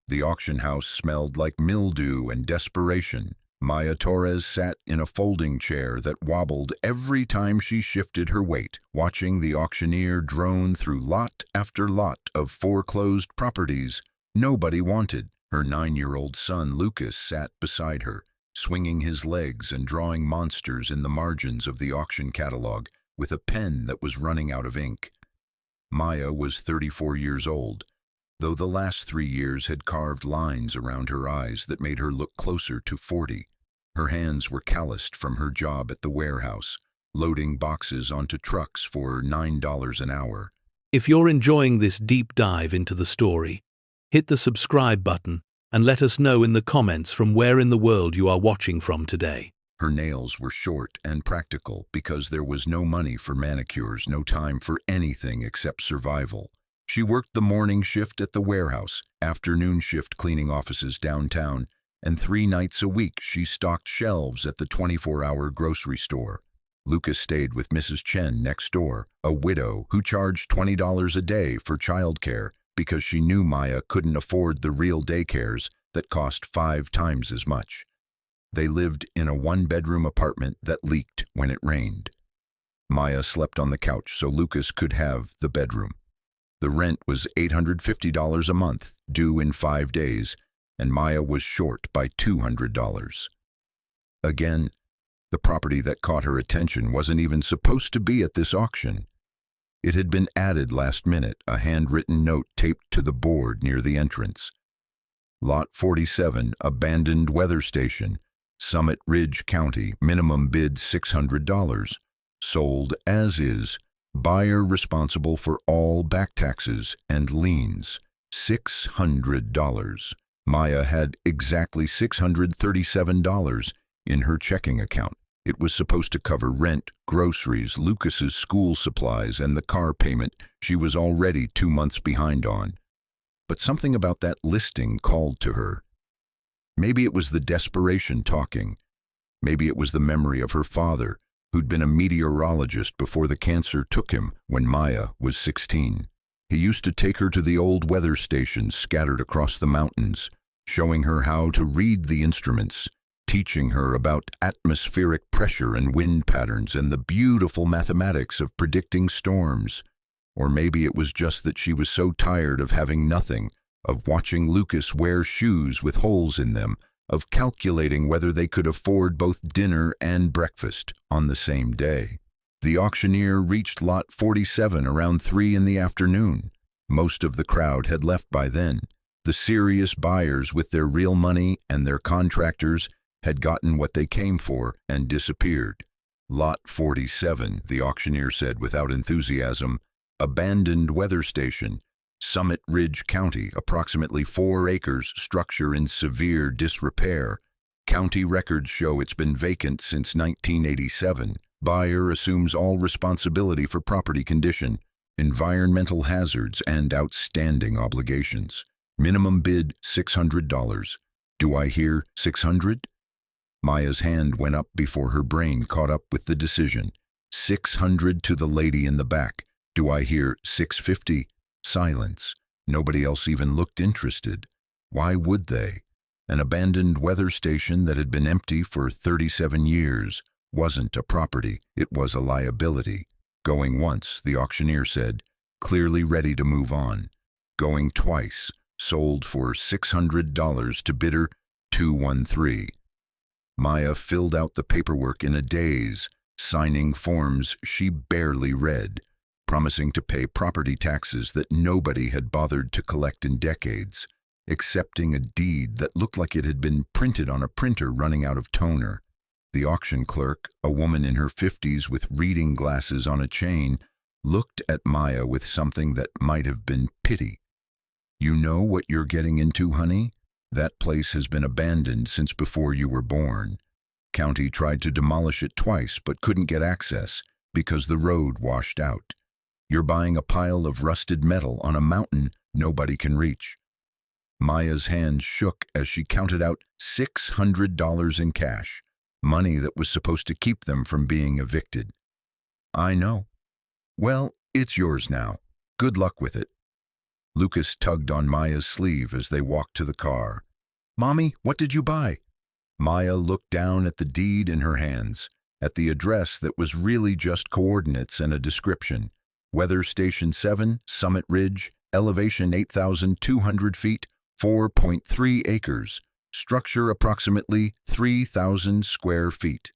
The auction house smelled like mildew and desperation. Maya Torres sat in a folding chair that wobbled every time she shifted her weight, watching the auctioneer drone through lot after lot of foreclosed properties nobody wanted. Her 9-year-old son Lucas sat beside her, swinging his legs and drawing monsters in the margins of the auction catalog with a pen that was running out of ink. Maya was 34 years old, though the last 3 years had carved lines around her eyes that made her look closer to 40. Her hands were calloused from her job at the warehouse, loading boxes onto trucks for $9 an hour. If you're enjoying this deep dive into the story, hit the subscribe button and let us know in the comments from where in the world you are watching from today. Her nails were short and practical because there was no money for manicures, no time for anything except survival. She worked the morning shift at the warehouse, afternoon shift cleaning offices downtown, and 3 nights a week she stocked shelves at the 24-hour grocery store. Lucas stayed with Mrs. Chen next door, a widow who charged $20 a day for childcare because she knew Maya couldn't afford the real daycares that cost 5 times as much. They lived in a 1-bedroom apartment that leaked when it rained. Maya slept on the couch so Lucas could have the bedroom. The rent was $850 a month, due in 5 days, and Maya was short by $200. Again, the property that caught her attention wasn't even supposed to be at this auction. It had been added last minute, a handwritten note taped to the board near the entrance. Lot 47, abandoned weather station, Summit Ridge County, minimum bid $600. Sold as is, buyer responsible for all back taxes and liens, $600. Maya had exactly $637 in her checking account. It was supposed to cover rent, groceries, Lucas's school supplies, and the car payment she was already 2 months behind on. But something about that listing called to her. Maybe it was the desperation talking. Maybe it was the memory of her father, who'd been a meteorologist before the cancer took him when Maya was 16. He used to take her to the old weather stations scattered across the mountains, showing her how to read the instruments, teaching her about atmospheric pressure and wind patterns and the beautiful mathematics of predicting storms. Or maybe it was just that she was so tired of having nothing, of watching Lucas wear shoes with holes in them, of calculating whether they could afford both dinner and breakfast on the same day. The auctioneer reached Lot 47 around 3 in the afternoon. Most of the crowd had left by then. The serious buyers with their real money and their contractors had gotten what they came for and disappeared. Lot 47, the auctioneer said without enthusiasm, abandoned weather station, Summit Ridge County, approximately 4 acres, structure in severe disrepair. County records show it's been vacant since 1987. Buyer assumes all responsibility for property condition, environmental hazards, and outstanding obligations. Minimum bid $600. Do I hear 600? Maya's hand went up before her brain caught up with the decision. 600 to the lady in the back. Do I hear 650? Silence. Nobody else even looked interested. Why would they? An abandoned weather station that had been empty for 37 years wasn't a property, it was a liability. Going once, the auctioneer said, clearly ready to move on. Going twice, sold for $600 to bidder 213. Maya filled out the paperwork in a daze, signing forms she barely read, promising to pay property taxes that nobody had bothered to collect in decades, accepting a deed that looked like it had been printed on a printer running out of toner. The auction clerk, a woman in her 50s with reading glasses on a chain, looked at Maya with something that might have been pity. You know what you're getting into, honey? That place has been abandoned since before you were born. County tried to demolish it twice but couldn't get access because the road washed out. You're buying a pile of rusted metal on a mountain nobody can reach. Maya's hands shook as she counted out $600 in cash, money that was supposed to keep them from being evicted. I know. Well, it's yours now. Good luck with it. Lucas tugged on Maya's sleeve as they walked to the car. "Mommy, what did you buy?" Maya looked down at the deed in her hands, at the address that was really just coordinates and a description. Weather Station 7, Summit Ridge, elevation 8,200 feet, 4.3 acres, structure approximately 3,000 square feet.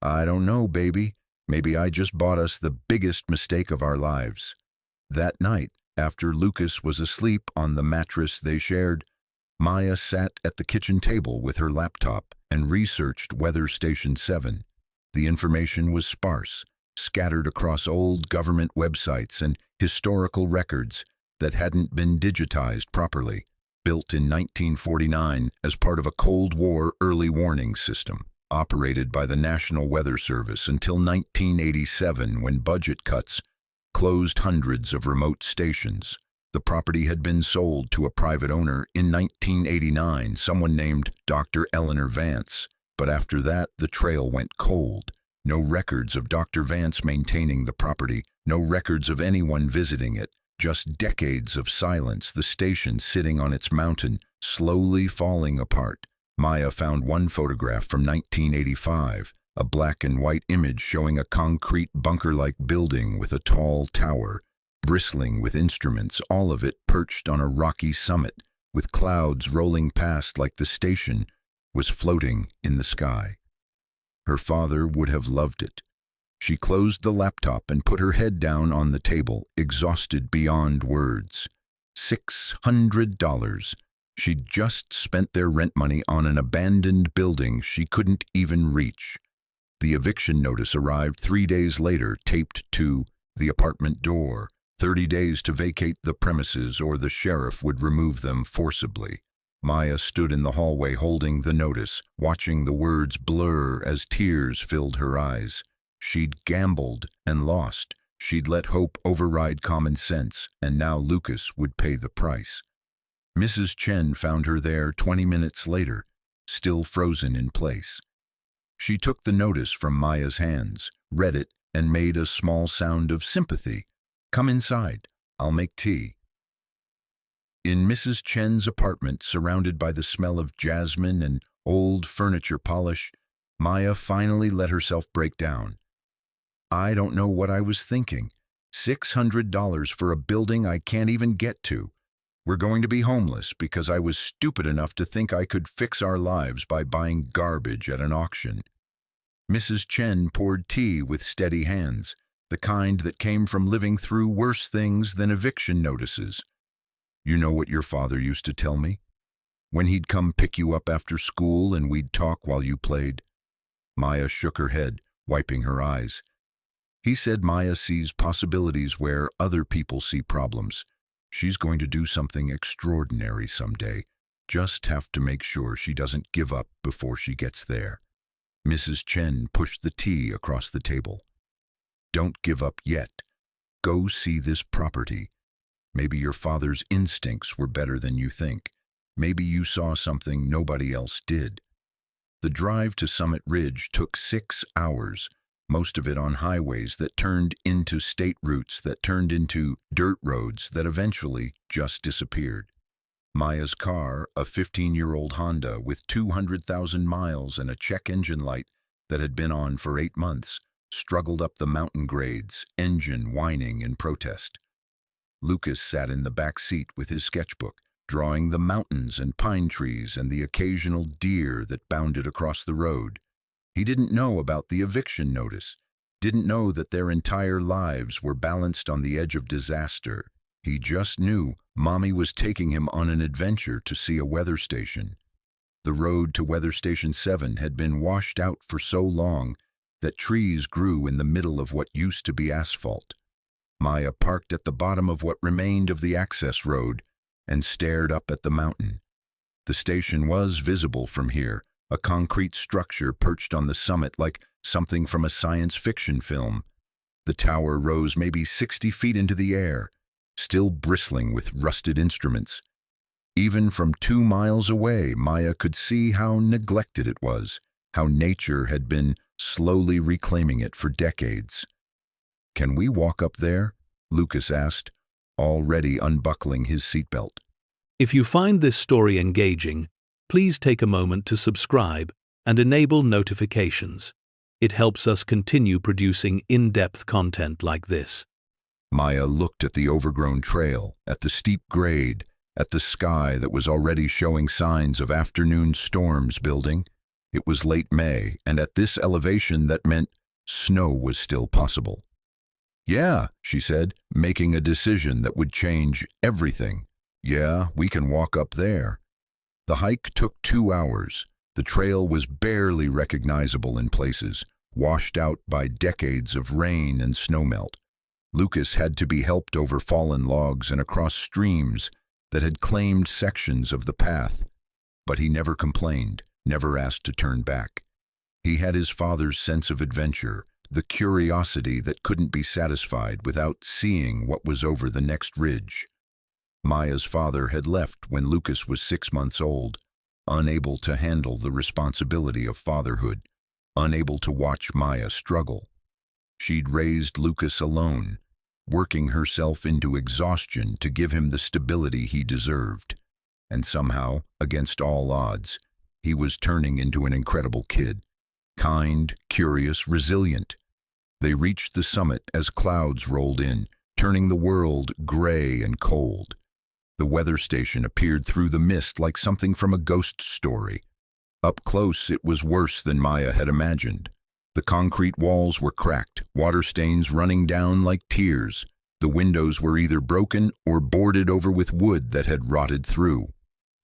"I don't know, baby. Maybe I just bought us the biggest mistake of our lives." That night, after Lucas was asleep on the mattress they shared, Maya sat at the kitchen table with her laptop and researched Weather Station 7. The information was sparse, scattered across old government websites and historical records that hadn't been digitized properly, built in 1949 as part of a Cold War early warning system, operated by the National Weather Service until 1987 when budget cuts closed hundreds of remote stations. The property had been sold to a private owner in 1989, someone named Dr. Eleanor Vance, but after that the trail went cold. No records of Dr. Vance maintaining the property, no records of anyone visiting it, just decades of silence, the station sitting on its mountain, slowly falling apart. Maya found one photograph from 1985, a black and white image showing a concrete bunker-like building with a tall tower, bristling with instruments, all of it perched on a rocky summit, with clouds rolling past like the station was floating in the sky. Her father would have loved it. She closed the laptop and put her head down on the table, exhausted beyond words. $600. She'd just spent their rent money on an abandoned building she couldn't even reach. The eviction notice arrived 3 days later, taped to the apartment door. 30 days to vacate the premises or the sheriff would remove them forcibly. Maya stood in the hallway holding the notice, watching the words blur as tears filled her eyes. She'd gambled and lost. She'd let hope override common sense, and now Lucas would pay the price. Mrs. Chen found her there 20 minutes later, still frozen in place. She took the notice from Maya's hands, read it, and made a small sound of sympathy. "Come inside. I'll make tea." In Mrs. Chen's apartment, surrounded by the smell of jasmine and old furniture polish, Maya finally let herself break down. "I don't know what I was thinking. $600 for a building I can't even get to. We're going to be homeless because I was stupid enough to think I could fix our lives by buying garbage at an auction." Mrs. Chen poured tea with steady hands, the kind that came from living through worse things than eviction notices. "You know what your father used to tell me? When he'd come pick you up after school and we'd talk while you played?" Maya shook her head, wiping her eyes. "He said Maya sees possibilities where other people see problems. She's going to do something extraordinary someday. Just have to make sure she doesn't give up before she gets there." Mrs. Chen pushed the tea across the table. "Don't give up yet. Go see this property. Maybe your father's instincts were better than you think. Maybe you saw something nobody else did." The drive to Summit Ridge took 6 hours, most of it on highways that turned into state routes that turned into dirt roads that eventually just disappeared. Maya's car, a 15-year-old Honda with 200,000 miles and a check engine light that had been on for 8 months, struggled up the mountain grades, engine whining in protest. Lucas sat in the back seat with his sketchbook, drawing the mountains and pine trees and the occasional deer that bounded across the road. He didn't know about the eviction notice, didn't know that their entire lives were balanced on the edge of disaster. He just knew Mommy was taking him on an adventure to see a weather station. The road to Weather Station 7 had been washed out for so long that trees grew in the middle of what used to be asphalt. Maya parked at the bottom of what remained of the access road and stared up at the mountain. The station was visible from here, a concrete structure perched on the summit like something from a science fiction film. The tower rose maybe 60 feet into the air, still bristling with rusted instruments. Even from 2 miles away, Maya could see how neglected it was, how nature had been slowly reclaiming it for decades. "Can we walk up there?" Lucas asked, already unbuckling his seatbelt. If you find this story engaging, please take a moment to subscribe and enable notifications. It helps us continue producing in-depth content like this. Maya looked at the overgrown trail, at the steep grade, at the sky that was already showing signs of afternoon storms building. It was late May, and at this elevation that meant snow was still possible. "Yeah," she said, making a decision that would change everything. "Yeah, we can walk up there." The hike took 2 hours. The trail was barely recognizable in places, washed out by decades of rain and snowmelt. Lucas had to be helped over fallen logs and across streams that had claimed sections of the path. But he never complained, never asked to turn back. He had his father's sense of adventure, the curiosity that couldn't be satisfied without seeing what was over the next ridge. Maya's father had left when Lucas was 6 months old, unable to handle the responsibility of fatherhood, unable to watch Maya struggle. She'd raised Lucas alone, working herself into exhaustion to give him the stability he deserved. And somehow, against all odds, he was turning into an incredible kid. Kind, curious, resilient. They reached the summit as clouds rolled in, turning the world gray and cold. The weather station appeared through the mist like something from a ghost story. Up close, it was worse than Maya had imagined. The concrete walls were cracked, water stains running down like tears. The windows were either broken or boarded over with wood that had rotted through.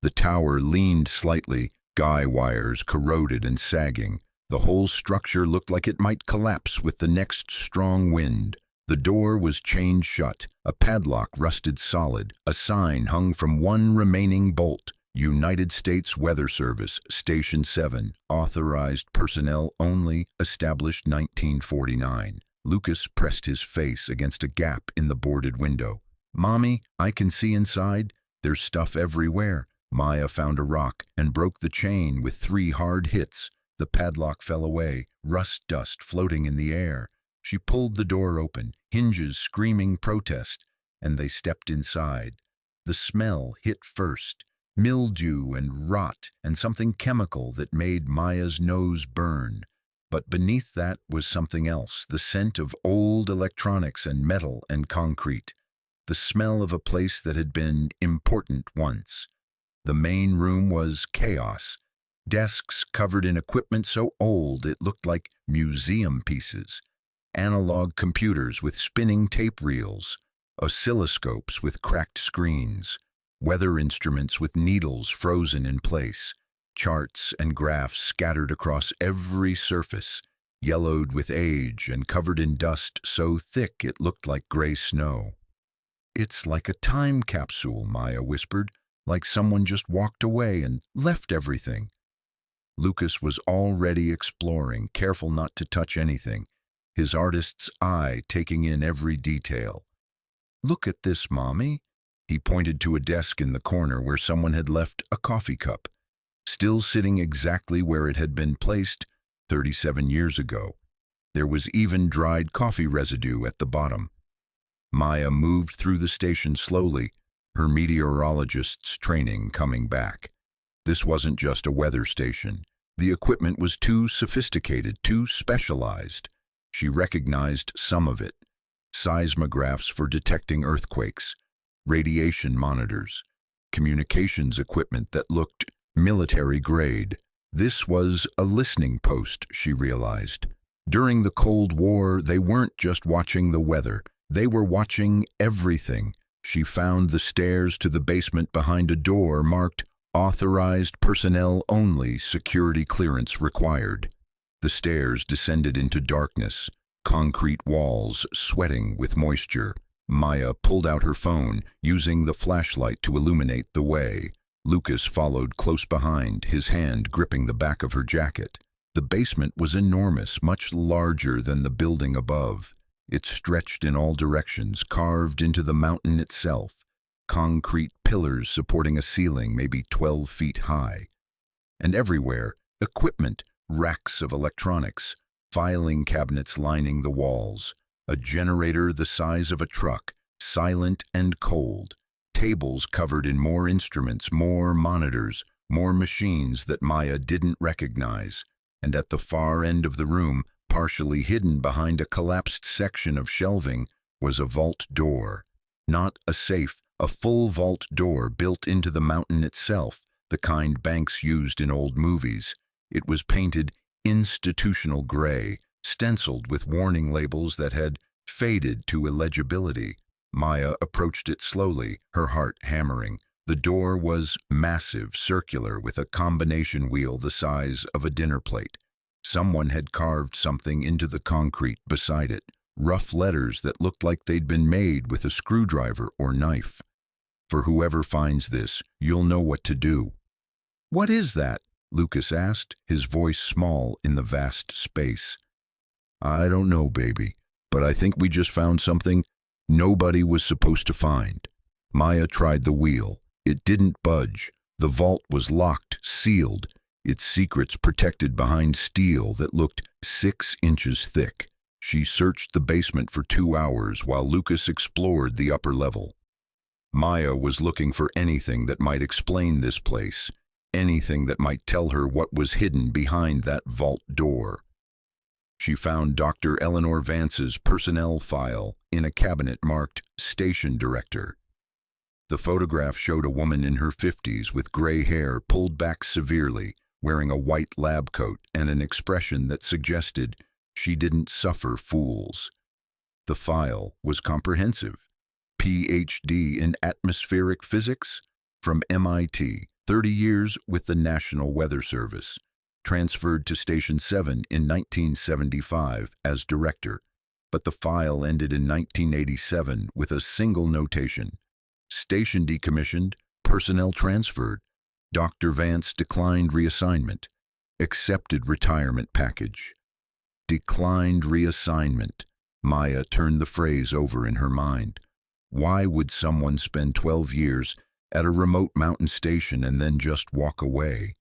The tower leaned slightly, guy wires corroded and sagging. The whole structure looked like it might collapse with the next strong wind. The door was chained shut, a padlock rusted solid, a sign hung from one remaining bolt. United States Weather Service, Station 7, authorized personnel only, established 1949. Lucas pressed his face against a gap in the boarded window. "Mommy, I can see inside. There's stuff everywhere." Maya found a rock and broke the chain with 3 hard hits. The padlock fell away, rust dust floating in the air. She pulled the door open, hinges screaming protest, and they stepped inside. The smell hit first. Mildew and rot and something chemical that made Maya's nose burn. But beneath that was something else, the scent of old electronics and metal and concrete. The smell of a place that had been important once. The main room was chaos. Desks covered in equipment so old it looked like museum pieces. Analog computers with spinning tape reels. Oscilloscopes with cracked screens. Weather instruments with needles frozen in place, charts and graphs scattered across every surface, yellowed with age and covered in dust so thick it looked like gray snow. "It's like a time capsule," Maya whispered, "like someone just walked away and left everything." Lucas was already exploring, careful not to touch anything, his artist's eye taking in every detail. "Look at this, Mommy." He pointed to a desk in the corner where someone had left a coffee cup, still sitting exactly where it had been placed 37 years ago. There was even dried coffee residue at the bottom. Maya moved through the station slowly, her meteorologist's training coming back. This wasn't just a weather station. The equipment was too sophisticated, too specialized. She recognized some of it. Seismographs for detecting earthquakes, radiation monitors, communications equipment that looked military-grade. This was a listening post, she realized. During the Cold War, they weren't just watching the weather. They were watching everything. She found the stairs to the basement behind a door marked "Authorized personnel only, security clearance required." The stairs descended into darkness, concrete walls sweating with moisture. Maya pulled out her phone, using the flashlight to illuminate the way. Lucas followed close behind, his hand gripping the back of her jacket. The basement was enormous, much larger than the building above. It stretched in all directions, carved into the mountain itself. Concrete pillars supporting a ceiling maybe 12 feet high. And everywhere, equipment, racks of electronics, filing cabinets lining the walls. A generator the size of a truck, silent and cold. Tables covered in more instruments, more monitors, more machines that Maya didn't recognize. And at the far end of the room, partially hidden behind a collapsed section of shelving, was a vault door. Not a safe, a full vault door built into the mountain itself, the kind banks used in old movies. It was painted institutional gray, stenciled with warning labels that had faded to illegibility. Maya approached it slowly, her heart hammering. The door was massive, circular, with a combination wheel the size of a dinner plate. Someone had carved something into the concrete beside it, rough letters that looked like they'd been made with a screwdriver or knife. For whoever finds this, you'll know what to do. "What is that?" Lucas asked, his voice small in the vast space. "I don't know, baby, but I think we just found something nobody was supposed to find." Maya tried the wheel. It didn't budge. The vault was locked, sealed, its secrets protected behind steel that looked 6 inches thick. She searched the basement for 2 hours while Lucas explored the upper level. Maya was looking for anything that might explain this place, anything that might tell her what was hidden behind that vault door. She found Dr. Eleanor Vance's personnel file in a cabinet marked Station Director. The photograph showed a woman in her 50s with gray hair pulled back severely, wearing a white lab coat and an expression that suggested she didn't suffer fools. The file was comprehensive. PhD in atmospheric physics from MIT, 30 years with the National Weather Service. Transferred to Station 7 in 1975 as director, but the file ended in 1987 with a single notation. Station decommissioned, personnel transferred. Dr. Vance declined reassignment. Accepted retirement package. Declined reassignment. Maya turned the phrase over in her mind. Why would someone spend 12 years at a remote mountain station and then just walk away?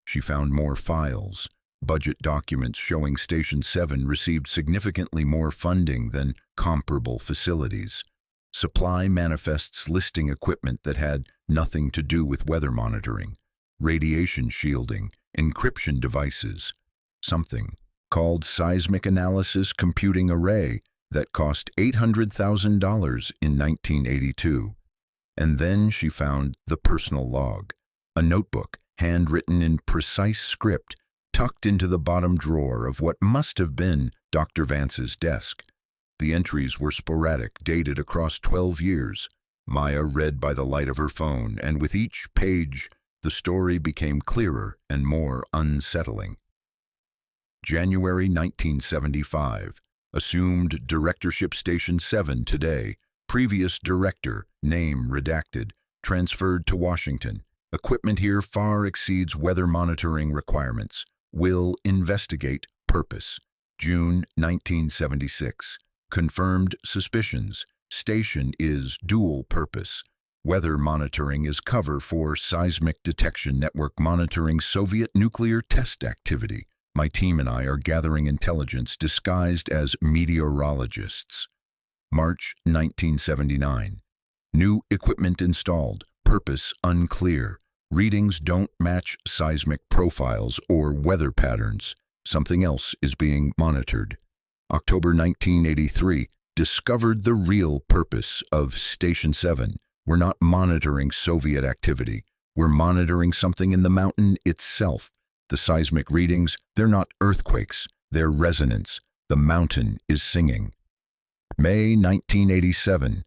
She found more files, budget documents showing Station 7 received significantly more funding than comparable facilities. Supply manifests listing equipment that had nothing to do with weather monitoring, radiation shielding, encryption devices, something called seismic analysis computing array that cost $800,000 in 1982. And then she found the personal log, a notebook handwritten in precise script tucked into the bottom drawer of what must have been Dr. Vance's desk. The entries were sporadic, dated across 12 years. Maya read by the light of her phone, and with each page, the story became clearer and more unsettling. January 1975. Assumed Directorship Station 7 today. Previous director, name redacted, transferred to Washington. Equipment here far exceeds weather monitoring requirements. Will investigate purpose. June 1976. Confirmed suspicions. Station is dual purpose. Weather monitoring is cover for seismic detection network monitoring Soviet nuclear test activity. My team and I are gathering intelligence disguised as meteorologists. March 1979. New equipment installed. Purpose unclear. Readings don't match seismic profiles or weather patterns. Something else is being monitored. October 1983. Discovered the real purpose of Station 7. We're not monitoring Soviet activity. We're monitoring something in the mountain itself. The seismic readings, they're not earthquakes. They're resonance. The mountain is singing. May 1987.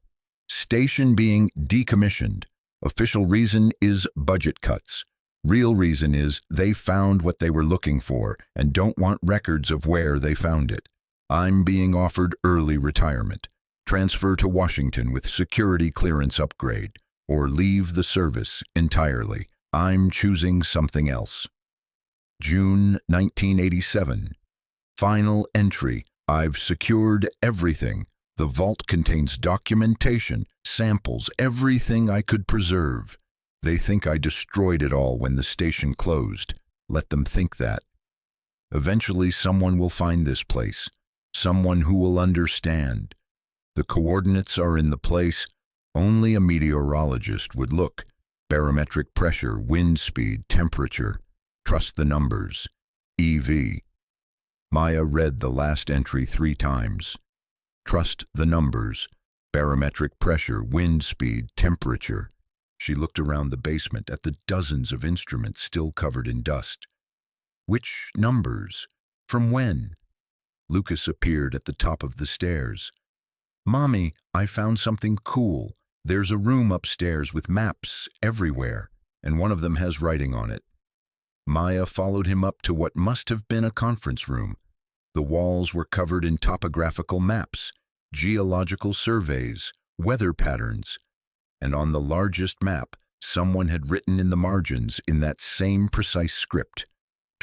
Station being decommissioned. Official reason is budget cuts. Real reason is they found what they were looking for and don't want records of where they found it. I'm being offered early retirement, transfer to Washington with security clearance upgrade, or leave the service entirely. I'm choosing something else. June 1987. Final entry. I've secured everything. The vault contains documentation, samples, everything I could preserve. They think I destroyed it all when the station closed. Let them think that. Eventually someone will find this place. Someone who will understand. The coordinates are in the place only a meteorologist would look. Barometric pressure, wind speed, temperature. Trust the numbers. EV. Maya read the last entry 3 times. Trust the numbers. Barometric pressure, wind speed, temperature. She looked around the basement at the dozens of instruments still covered in dust. Which numbers? From when? Lucas appeared at the top of the stairs. Mommy, I found something cool. There's a room upstairs with maps everywhere, and one of them has writing on it. Maya followed him up to what must have been a conference room. The walls were covered in topographical maps, geological surveys, weather patterns, and on the largest map, someone had written in the margins in that same precise script,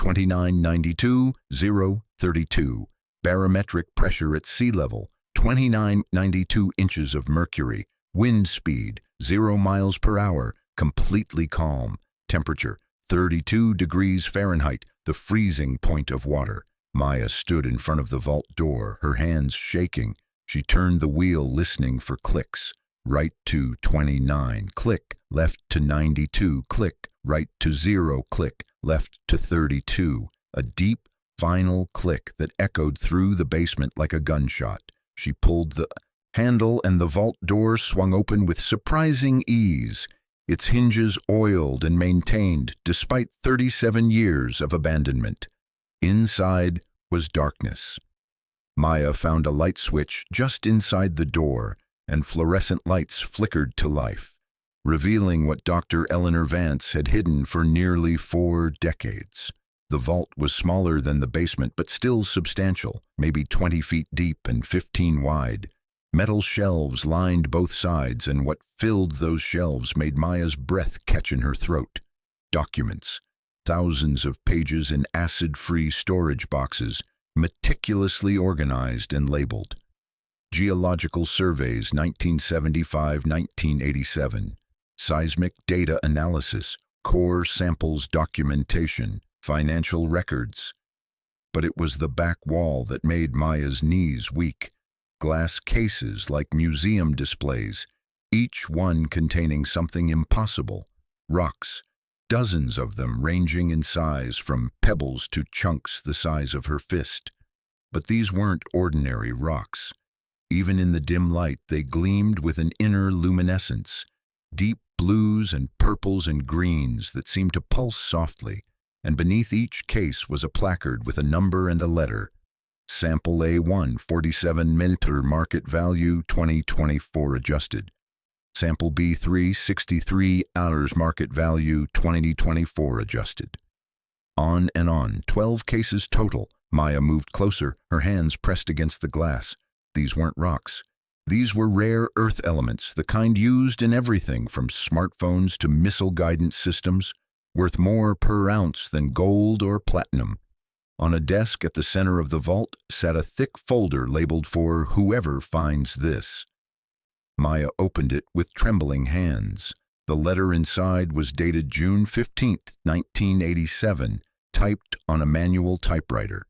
2992-032, barometric pressure at sea level, 2992 inches of mercury, wind speed, 0 miles per hour, completely calm, temperature, 32 degrees Fahrenheit, the freezing point of water. Maya stood in front of the vault door, her hands shaking. She turned the wheel, listening for clicks. Right to 29, click, left to 92, click, right to 0, click, left to 32. A deep, final click that echoed through the basement like a gunshot. She pulled the handle and the vault door swung open with surprising ease, its hinges oiled and maintained despite 37 years of abandonment. Inside was darkness. Maya found a light switch just inside the door, and fluorescent lights flickered to life, revealing what Dr. Eleanor Vance had hidden for nearly 4 decades. The vault was smaller than the basement, but still substantial, maybe 20 feet deep and 15 wide. Metal shelves lined both sides, and what filled those shelves made Maya's breath catch in her throat. Documents, thousands of pages in acid-free storage boxes, meticulously organized and labeled. Geological surveys 1975-1987, seismic data analysis, core samples documentation, financial records. But it was the back wall that made Maya's knees weak. Glass cases like museum displays, each one containing something impossible. Rocks, dozens of them ranging in size from pebbles to chunks the size of her fist. But these weren't ordinary rocks. Even in the dim light, they gleamed with an inner luminescence, deep blues and purples and greens that seemed to pulse softly, and beneath each case was a placard with a number and a letter. Sample A1, 47 mildew, market value 2024 adjusted. Sample B3, $63, market value 2024 adjusted. On and on, 12 cases total. Maya moved closer, her hands pressed against the glass. These weren't rocks. These were rare earth elements, the kind used in everything from smartphones to missile guidance systems, worth more per ounce than gold or platinum. On a desk at the center of the vault sat a thick folder labeled for whoever finds this. Maya opened it with trembling hands. The letter inside was dated June 15, 1987, typed on a manual typewriter.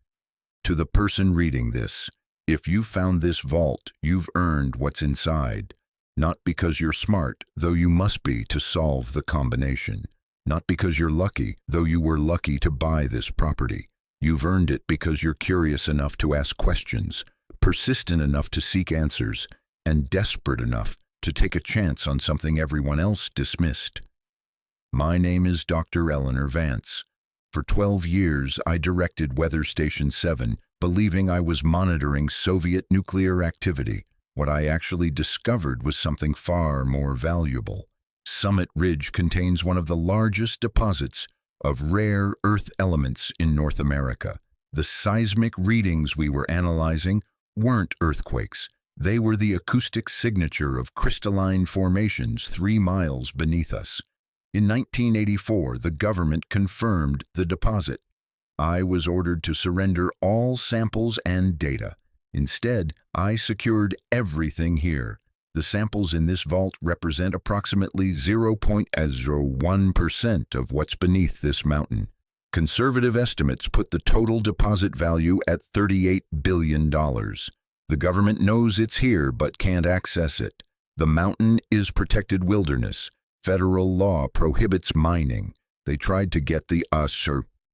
To the person reading this, if you found this vault, you've earned what's inside. Not because you're smart, though you must be to solve the combination. Not because you're lucky, though you were lucky to buy this property. You've earned it because you're curious enough to ask questions, persistent enough to seek answers, and desperate enough to take a chance on something everyone else dismissed. My name is Dr. Eleanor Vance. For 12 years, I directed Weather Station 7, believing I was monitoring Soviet nuclear activity. What I actually discovered was something far more valuable. Summit Ridge contains one of the largest deposits of rare earth elements in North America. The seismic readings we were analyzing weren't earthquakes. They were the acoustic signature of crystalline formations 3 miles beneath us. In 1984, the government confirmed the deposit. I was ordered to surrender all samples and data. Instead, I secured everything here. The samples in this vault represent approximately 0.01% of what's beneath this mountain. Conservative estimates put the total deposit value at $38 billion. The government knows it's here but can't access it. The mountain is protected wilderness. Federal law prohibits mining. They tried to get the US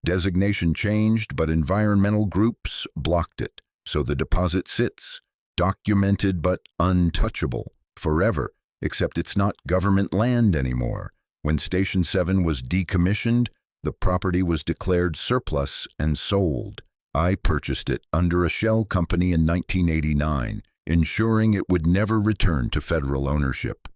designation changed, but environmental groups blocked it. So the deposit sits, documented but untouchable, forever, except it's not government land anymore. When Station 7 was decommissioned, the property was declared surplus and sold. I purchased it under a shell company in 1989, ensuring it would never return to federal ownership.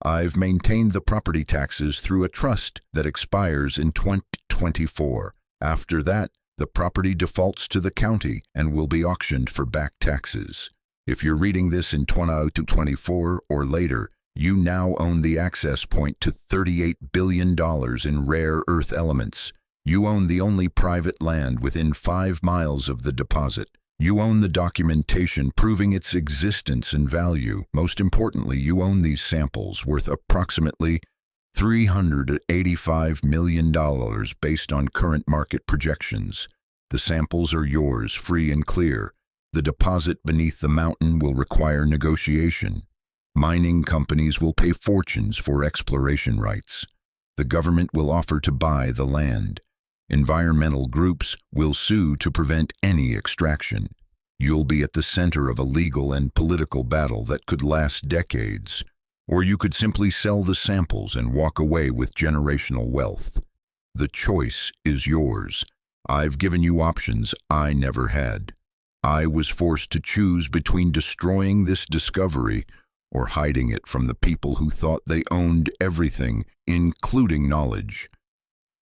I've maintained the property taxes through a trust that expires in 2024. After that, the property defaults to the county and will be auctioned for back taxes. If you're reading this in 2024 or later, you now own the access point to $38 billion in rare earth elements. You own the only private land within 5 miles of the deposit. You own the documentation proving its existence and value. Most importantly, you own these samples worth approximately $385 million based on current market projections. The samples are yours, free and clear. The deposit beneath the mountain will require negotiation. Mining companies will pay fortunes for exploration rights. The government will offer to buy the land. Environmental groups will sue to prevent any extraction. You'll be at the center of a legal and political battle that could last decades. Or you could simply sell the samples and walk away with generational wealth. The choice is yours. I've given you options I never had. I was forced to choose between destroying this discovery or hiding it from the people who thought they owned everything, including knowledge.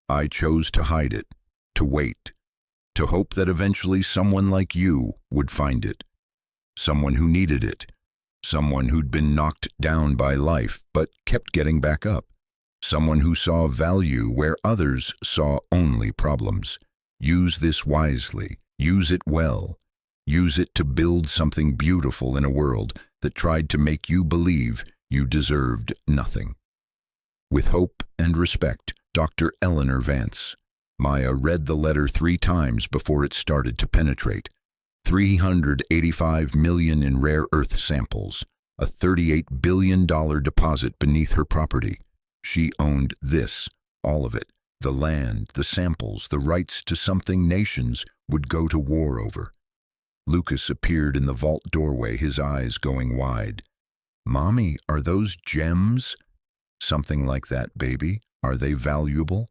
I chose to hide it, to wait, to hope that eventually someone like you would find it. Someone who needed it. Someone who'd been knocked down by life but kept getting back up. Someone who saw value where others saw only problems. Use this wisely. Use it well. Use it to build something beautiful in a world that tried to make you believe you deserved nothing. With hope and respect, Dr. Eleanor Vance. Maya read the letter 3 times before it started to penetrate. 385 million in rare earth samples, a $38 billion deposit beneath her property. She owned this, all of it, the land, the samples, the rights to something nations would go to war over. Lucas appeared in the vault doorway, his eyes going wide. "Mommy, are those gems?" "Something like that, baby. Are they valuable?"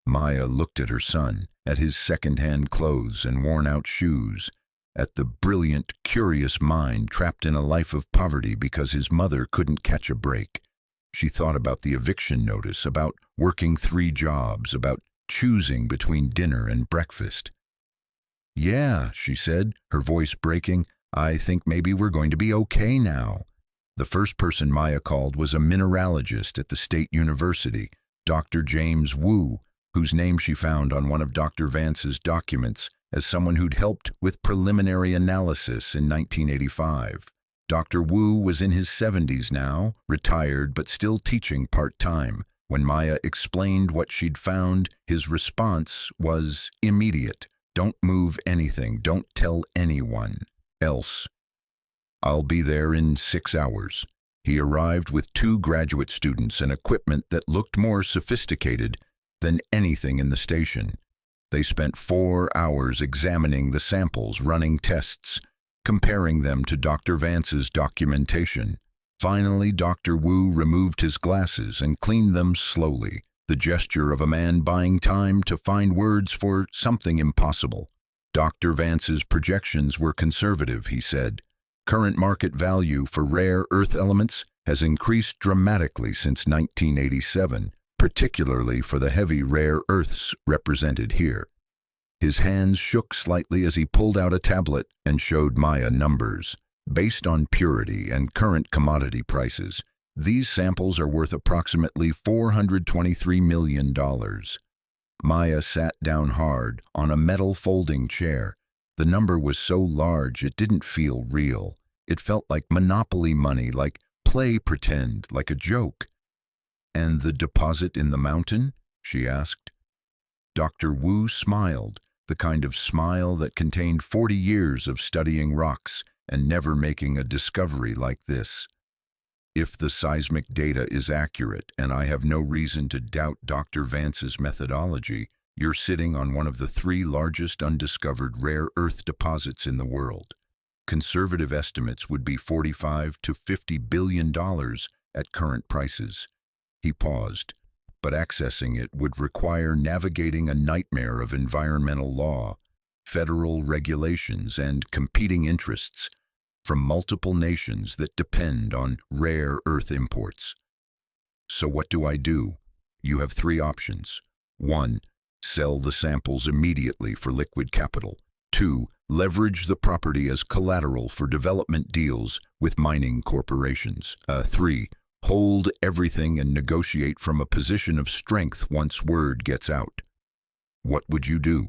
Maya looked at her son, at his second-hand clothes and worn-out shoes, at the brilliant, curious mind trapped in a life of poverty because his mother couldn't catch a break. She thought about the eviction notice, about working 3 jobs, about choosing between dinner and breakfast. "Yeah," she said, her voice breaking, "I think maybe we're going to be okay now." The first person Maya called was a mineralogist at the State University, Dr. James Wu, whose name she found on one of Dr. Vance's documents as someone who'd helped with preliminary analysis in 1985. Dr. Wu was in his 70s now, retired but still teaching part-time. When Maya explained what she'd found, his response was immediate. "Don't move anything, don't tell anyone, else. I'll be there in 6 hours." He arrived with 2 graduate students and equipment that looked more sophisticated than anything in the station. They spent 4 hours examining the samples, running tests, comparing them to Dr. Vance's documentation. Finally, Dr. Wu removed his glasses and cleaned them slowly, the gesture of a man buying time to find words for something impossible. Dr. Vance's projections were conservative, he said. Current market value for rare earth elements has increased dramatically since 1987, particularly for the heavy rare earths represented here. His hands shook slightly as he pulled out a tablet and showed Maya numbers. Based on purity and current commodity prices, these samples are worth approximately $423 million. Maya sat down hard on a metal folding chair. The number was so large it didn't feel real. It felt like monopoly money, like play pretend, like a joke. "And the deposit in the mountain?" she asked. Dr. Wu smiled, the kind of smile that contained 40 years of studying rocks. and never making a discovery like this. If the seismic data is accurate, and I have no reason to doubt Dr. Vance's methodology, you're sitting on one of the 3 largest undiscovered rare earth deposits in the world. Conservative estimates would be $45 to $50 billion at current prices. He paused, but accessing it would require navigating a nightmare of environmental law, federal regulations, and competing interests from multiple nations that depend on rare earth imports. So what do I do? You have 3 options. 1. Sell the samples immediately for liquid capital. 2. Leverage the property as collateral for development deals with mining corporations. 3. Hold everything and negotiate from a position of strength once word gets out. What would you do?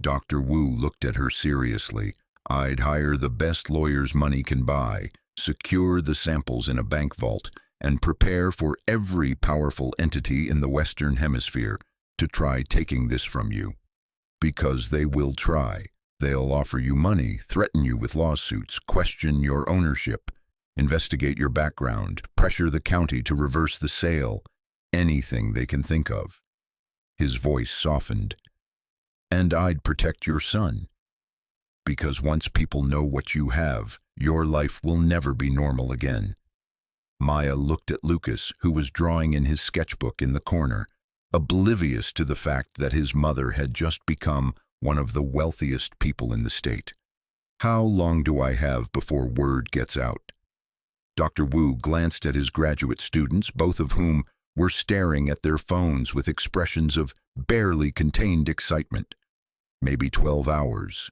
Dr. Wu looked at her seriously. I'd hire the best lawyers money can buy, secure the samples in a bank vault, and prepare for every powerful entity in the Western Hemisphere to try taking this from you. Because they will try. They'll offer you money, threaten you with lawsuits, question your ownership, investigate your background, pressure the county to reverse the sale, anything they can think of. His voice softened. And I'd protect your son. Because once people know what you have, your life will never be normal again. Maya looked at Lucas, who was drawing in his sketchbook in the corner, oblivious to the fact that his mother had just become one of the wealthiest people in the state. How long do I have before word gets out? Dr. Wu glanced at his graduate students, both of whom were staring at their phones with expressions of barely contained excitement. Maybe 12 hours.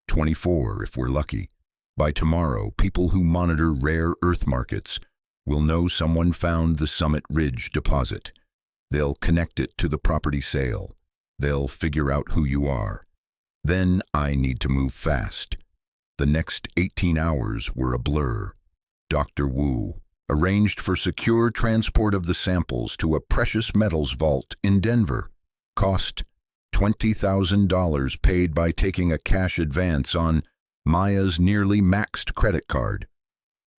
24 if we're lucky. By tomorrow, people who monitor rare earth markets will know someone found the Summit Ridge deposit. They'll connect it to the property sale. They'll figure out who you are. Then I need to move fast. The next 18 hours were a blur. Dr. Wu arranged for secure transport of the samples to a precious metals vault in Denver. Cost $20,000 paid by taking a cash advance on Maya's nearly maxed credit card.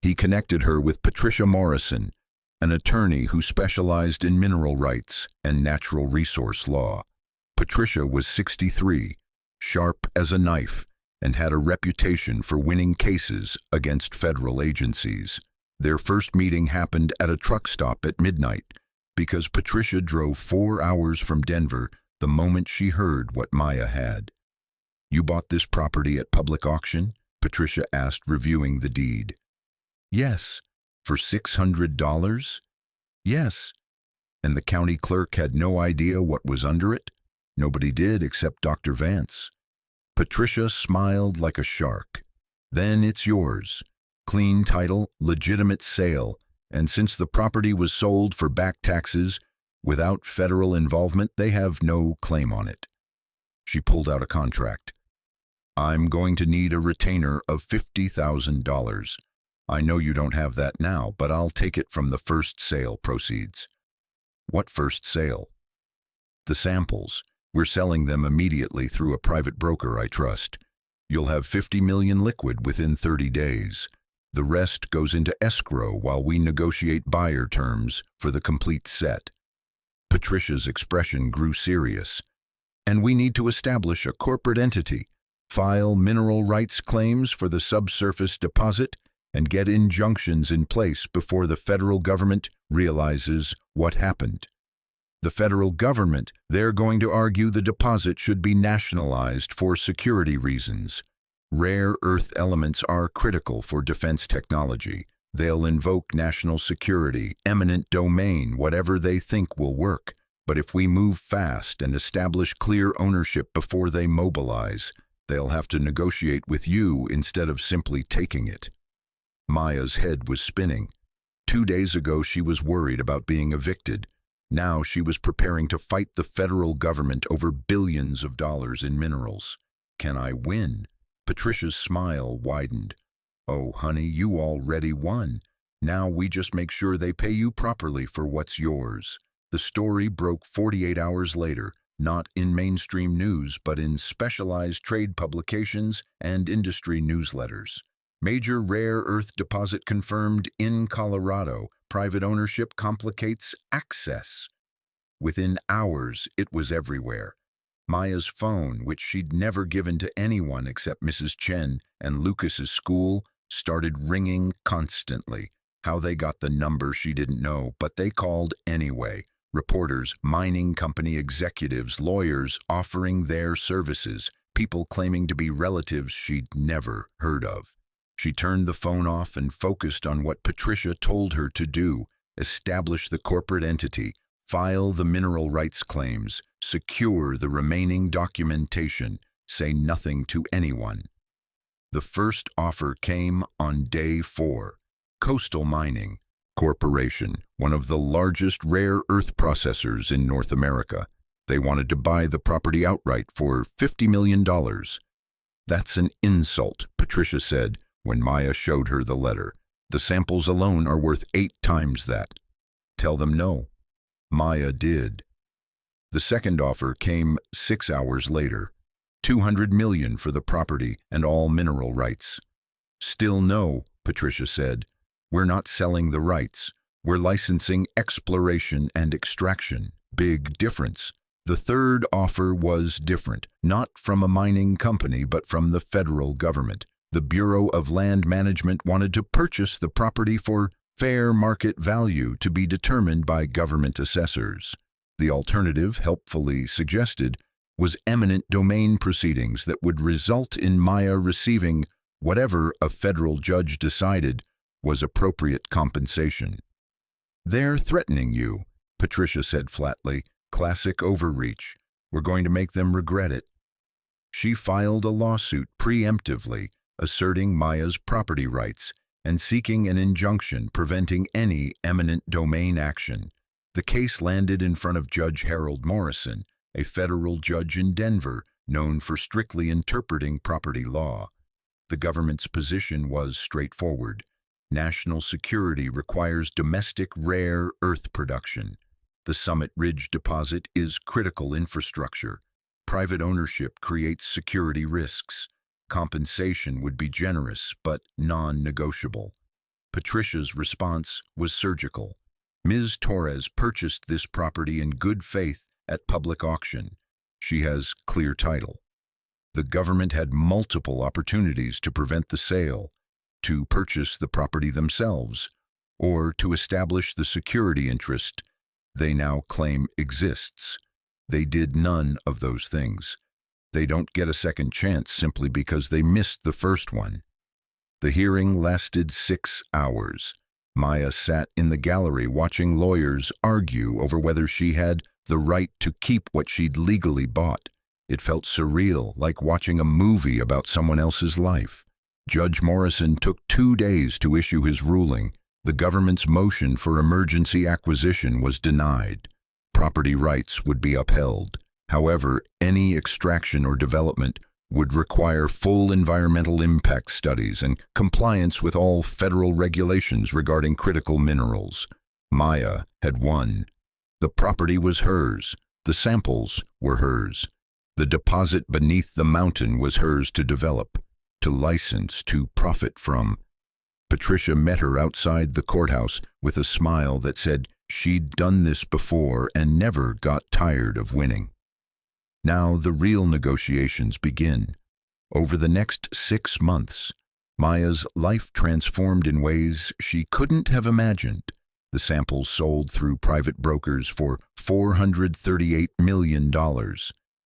He connected her with Patricia Morrison, an attorney who specialized in mineral rights and natural resource law. Patricia was 63, sharp as a knife, and had a reputation for winning cases against federal agencies. Their first meeting happened at a truck stop at midnight because Patricia drove 4 hours from Denver the moment she heard what Maya had. You bought this property at public auction? Patricia asked, reviewing the deed. Yes. For $600? Yes. And the county clerk had no idea what was under it? Nobody did except Dr. Vance. Patricia smiled like a shark. Then it's yours. Clean title, legitimate sale, and since the property was sold for back taxes, without federal involvement, they have no claim on it. She pulled out a contract. I'm going to need a retainer of $50,000. I know you don't have that now, but I'll take it from the first sale proceeds. What first sale? The samples. We're selling them immediately through a private broker I trust. You'll have 50 million liquid within 30 days. The rest goes into escrow while we negotiate buyer terms for the complete set. Patricia's expression grew serious. And we need to establish a corporate entity, file mineral rights claims for the subsurface deposit, and get injunctions in place before the federal government realizes what happened. The federal government, they're going to argue the deposit should be nationalized for security reasons. Rare earth elements are critical for defense technology. They'll invoke national security, eminent domain, whatever they think will work. But if we move fast and establish clear ownership before they mobilize, they'll have to negotiate with you instead of simply taking it. Maya's head was spinning. 2 days ago she was worried about being evicted. Now she was preparing to fight the federal government over billions of dollars in minerals. Can I win? Patricia's smile widened. Oh, honey, you already won. Now we just make sure they pay you properly for what's yours. The story broke 48 hours later, not in mainstream news, but in specialized trade publications and industry newsletters. Major rare earth deposit confirmed in Colorado. Private ownership complicates access. Within hours, it was everywhere. Maya's phone, which she'd never given to anyone except Mrs. Chen and Lucas's school, started ringing constantly. How they got the number she didn't know, but they called anyway. Reporters, mining company executives, lawyers offering their services, people claiming to be relatives she'd never heard of. She turned the phone off and focused on what Patricia told her to do: establish the corporate entity, file the mineral rights claims, secure the remaining documentation, say nothing to anyone. The first offer came on day 4. Coastal Mining Corporation, one of the largest rare earth processors in North America. They wanted to buy the property outright for $50 million. That's an insult, Patricia said when Maya showed her the letter. The samples alone are worth 8 times that. Tell them no. Maya did. The second offer came 6 hours later. $200 million for the property and all mineral rights. Still no, Patricia said. We're not selling the rights. We're licensing exploration and extraction. Big difference. The third offer was different, not from a mining company, but from the federal government. The Bureau of Land Management wanted to purchase the property for fair market value to be determined by government assessors. The alternative, helpfully suggested, was eminent domain proceedings that would result in Maya receiving whatever a federal judge decided was appropriate compensation. They're threatening you, Patricia said flatly. Classic overreach. We're going to make them regret it. She filed a lawsuit preemptively, asserting Maya's property rights and seeking an injunction preventing any eminent domain action. The case landed in front of Judge Harold Morrison, a federal judge in Denver known for strictly interpreting property law. The government's position was straightforward. National security requires domestic rare earth production. The Summit Ridge deposit is critical infrastructure. Private ownership creates security risks. Compensation would be generous but non-negotiable. Patricia's response was surgical. Ms. Torres purchased this property in good faith at public auction. She has clear title. The government had multiple opportunities to prevent the sale, to purchase the property themselves, or to establish the security interest they now claim exists. They did none of those things. They don't get a second chance simply because they missed the first one. The hearing lasted 6 hours. Maya sat in the gallery watching lawyers argue over whether she had the right to keep what she'd legally bought. It felt surreal, like watching a movie about someone else's life. Judge Morrison took 2 days to issue his ruling. The government's motion for emergency acquisition was denied. Property rights would be upheld. However, any extraction or development would require full environmental impact studies and compliance with all federal regulations regarding critical minerals. Maya had won. The property was hers. The samples were hers. The deposit beneath the mountain was hers to develop, to license, to profit from. Patricia met her outside the courthouse with a smile that said she'd done this before and never got tired of winning. Now the real negotiations begin. Over the next 6 months, Maya's life transformed in ways she couldn't have imagined. The samples sold through private brokers for $438 million.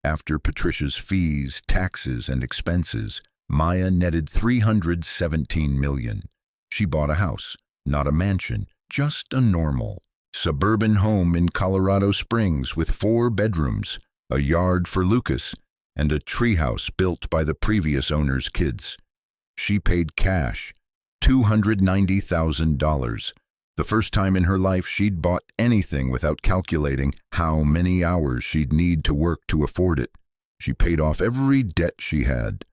After Patricia's fees, taxes, and expenses, Maya netted $317 million. She bought a house, not a mansion, just a normal suburban home in Colorado Springs with 4 bedrooms, a yard for Lucas, and a treehouse built by the previous owner's kids. She paid cash, $290,000. The first time in her life she'd bought anything without calculating how many hours she'd need to work to afford it. She paid off every debt she had.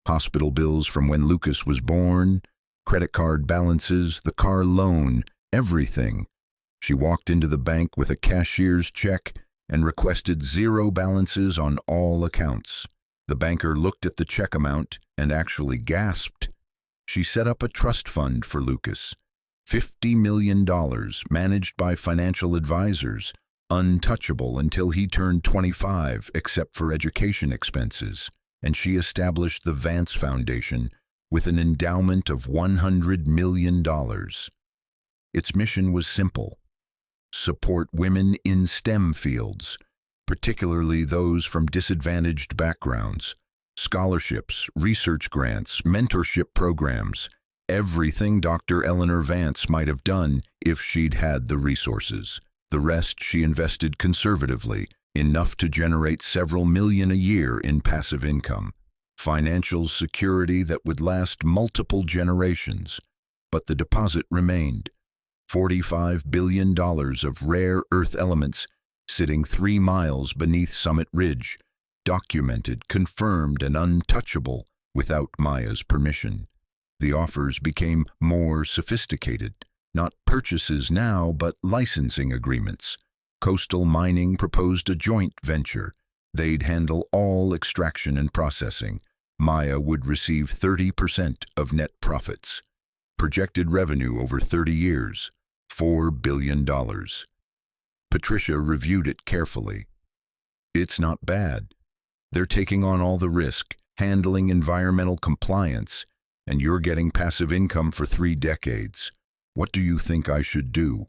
Hospital bills from when Lucas was born, credit card balances, the car loan, everything. She walked into the bank with a cashier's check and requested 0 balances on all accounts. The banker looked at the check amount and actually gasped. She set up a trust fund for Lucas, $50 million managed by financial advisors, untouchable until he turned 25 except for education expenses, and she established the Vance Foundation with an endowment of $100 million. Its mission was simple: support women in STEM fields, particularly those from disadvantaged backgrounds, scholarships, research grants, mentorship programs, everything Dr. Eleanor Vance might have done if she'd had the resources. The rest she invested conservatively, enough to generate several million a year in passive income, financial security that would last multiple generations. But the deposit remained: $45 billion of rare earth elements sitting 3 miles beneath Summit Ridge, documented, confirmed, and untouchable without Maya's permission. The offers became more sophisticated. Not purchases now, but licensing agreements. Coastal Mining proposed a joint venture. They'd handle all extraction and processing. Maya would receive 30% of net profits. Projected revenue over 30 years, $4 billion. Patricia reviewed it carefully. It's not bad. They're taking on all the risk, handling environmental compliance, and you're getting passive income for 3 decades. What do you think I should do?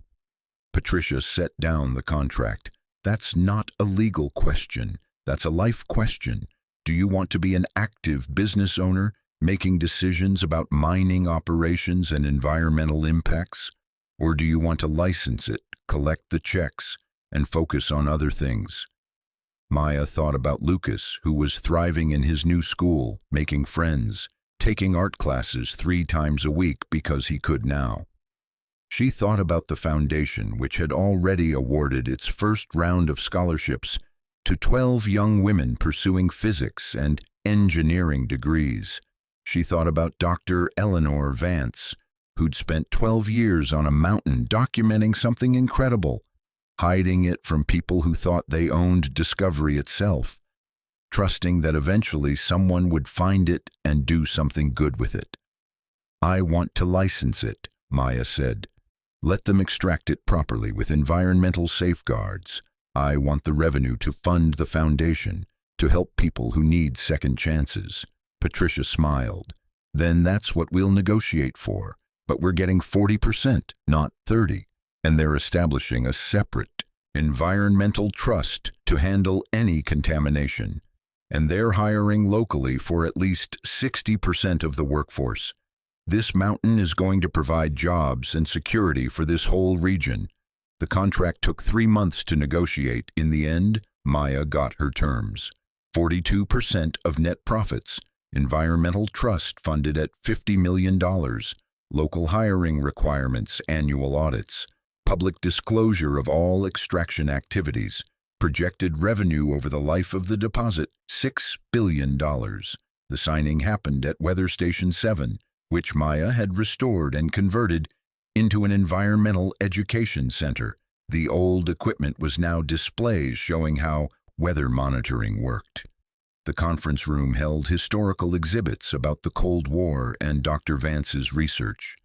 Patricia set down the contract. That's not a legal question. That's a life question. Do you want to be an active business owner, making decisions about mining operations and environmental impacts? Or do you want to license it, collect the checks, and focus on other things? Maya thought about Lucas, who was thriving in his new school, making friends, taking art classes 3 times a week because he could now. She thought about the foundation, which had already awarded its first round of scholarships to 12 young women pursuing physics and engineering degrees. She thought about Dr. Eleanor Vance, who'd spent 12 years on a mountain documenting something incredible, hiding it from people who thought they owned discovery itself, trusting that eventually someone would find it and do something good with it. I want to license it, Maya said. Let them extract it properly with environmental safeguards. I want the revenue to fund the foundation, to help people who need second chances. Patricia smiled. Then that's what we'll negotiate for. But we're getting 40%, not 30%. And they're establishing a separate environmental trust to handle any contamination. And they're hiring locally for at least 60% of the workforce. This mountain is going to provide jobs and security for this whole region. The contract took 3 months to negotiate. In the end, Maya got her terms. 42% of net profits, environmental trust funded at $50 million, local hiring requirements, annual audits, public disclosure of all extraction activities, projected revenue over the life of the deposit, $6 billion. The signing happened at Weather Station 7, which Maya had restored and converted into an environmental education center. The old equipment was now displays showing how weather monitoring worked. The conference room held historical exhibits about the Cold War and Dr. Vance's research.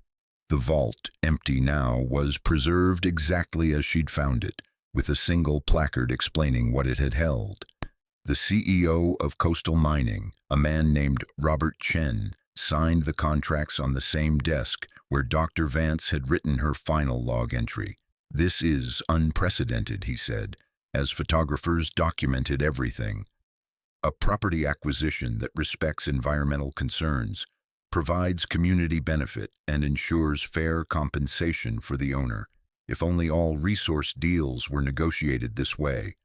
The vault, empty now, was preserved exactly as she'd found it, with a single placard explaining what it had held. The CEO of Coastal Mining, a man named Robert Chen, signed the contracts on the same desk where Dr. Vance had written her final log entry. This is unprecedented, he said, as photographers documented everything. A property acquisition that respects environmental concerns, provides community benefit, and ensures fair compensation for the owner. If only all resource deals were negotiated this way.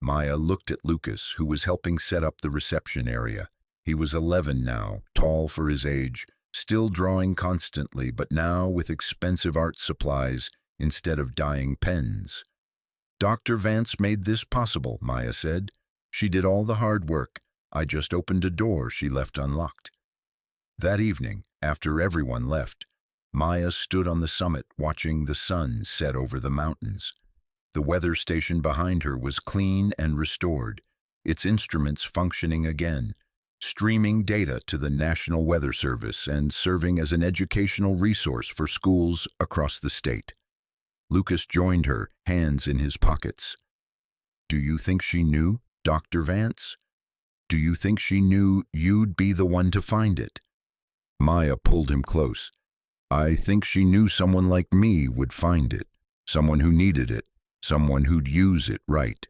Maya looked at Lucas, who was helping set up the reception area. He was 11 now, tall for his age, still drawing constantly, but now with expensive art supplies instead of dyeing pens. Dr. Vance made this possible, Maya said. She did all the hard work. I just opened a door she left unlocked. That evening, after everyone left, Maya stood on the summit watching the sun set over the mountains. The weather station behind her was clean and restored, its instruments functioning again. streaming data to the National Weather Service and serving as an educational resource for schools across the state. Lucas joined her, hands in his pockets. Do you think she knew, Dr. Vance? Do you think she knew you'd be the one to find it? Maya pulled him close. I think she knew someone like me would find it, someone who needed it, someone who'd use it right.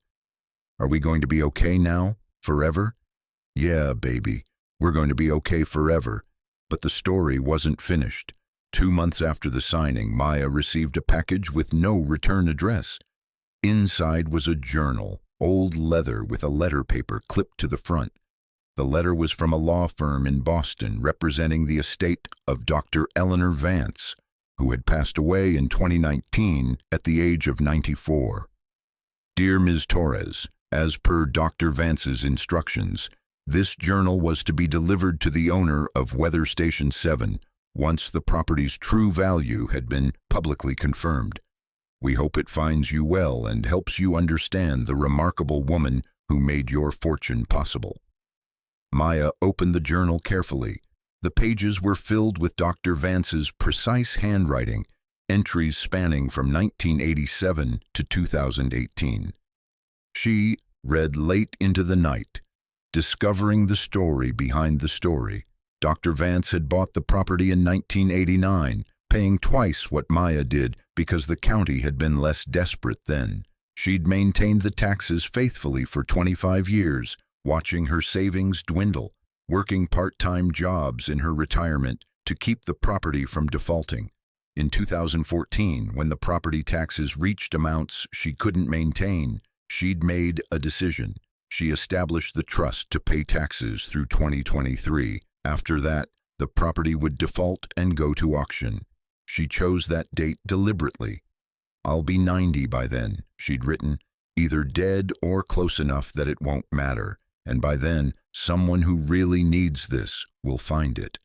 Are we going to be okay now? Forever? Yeah, baby, we're going to be okay forever. But the story wasn't finished. 2 months after the signing, Maya received a package with no return address. Inside was a journal, old leather with a letter paper clipped to the front. The letter was from a law firm in Boston representing the estate of Dr. Eleanor Vance, who had passed away in 2019 at the age of 94. Dear Ms. Torres, as per Dr. Vance's instructions, this journal was to be delivered to the owner of Weather Station 7 once the property's true value had been publicly confirmed. We hope it finds you well and helps you understand the remarkable woman who made your fortune possible. Maya opened the journal carefully. The pages were filled with Dr. Vance's precise handwriting, entries spanning from 1987 to 2018. She read late into the night, discovering the story behind the story. Dr. Vance had bought the property in 1989, paying twice what Maya did because the county had been less desperate then. She'd maintained the taxes faithfully for 25 years, watching her savings dwindle, working part-time jobs in her retirement to keep the property from defaulting. In 2014, when the property taxes reached amounts she couldn't maintain, she'd made a decision. She established the trust to pay taxes through 2023. After that, the property would default and go to auction. She chose that date deliberately. I'll be 90 by then, she'd written, either dead or close enough that it won't matter. And by then, someone who really needs this will find it.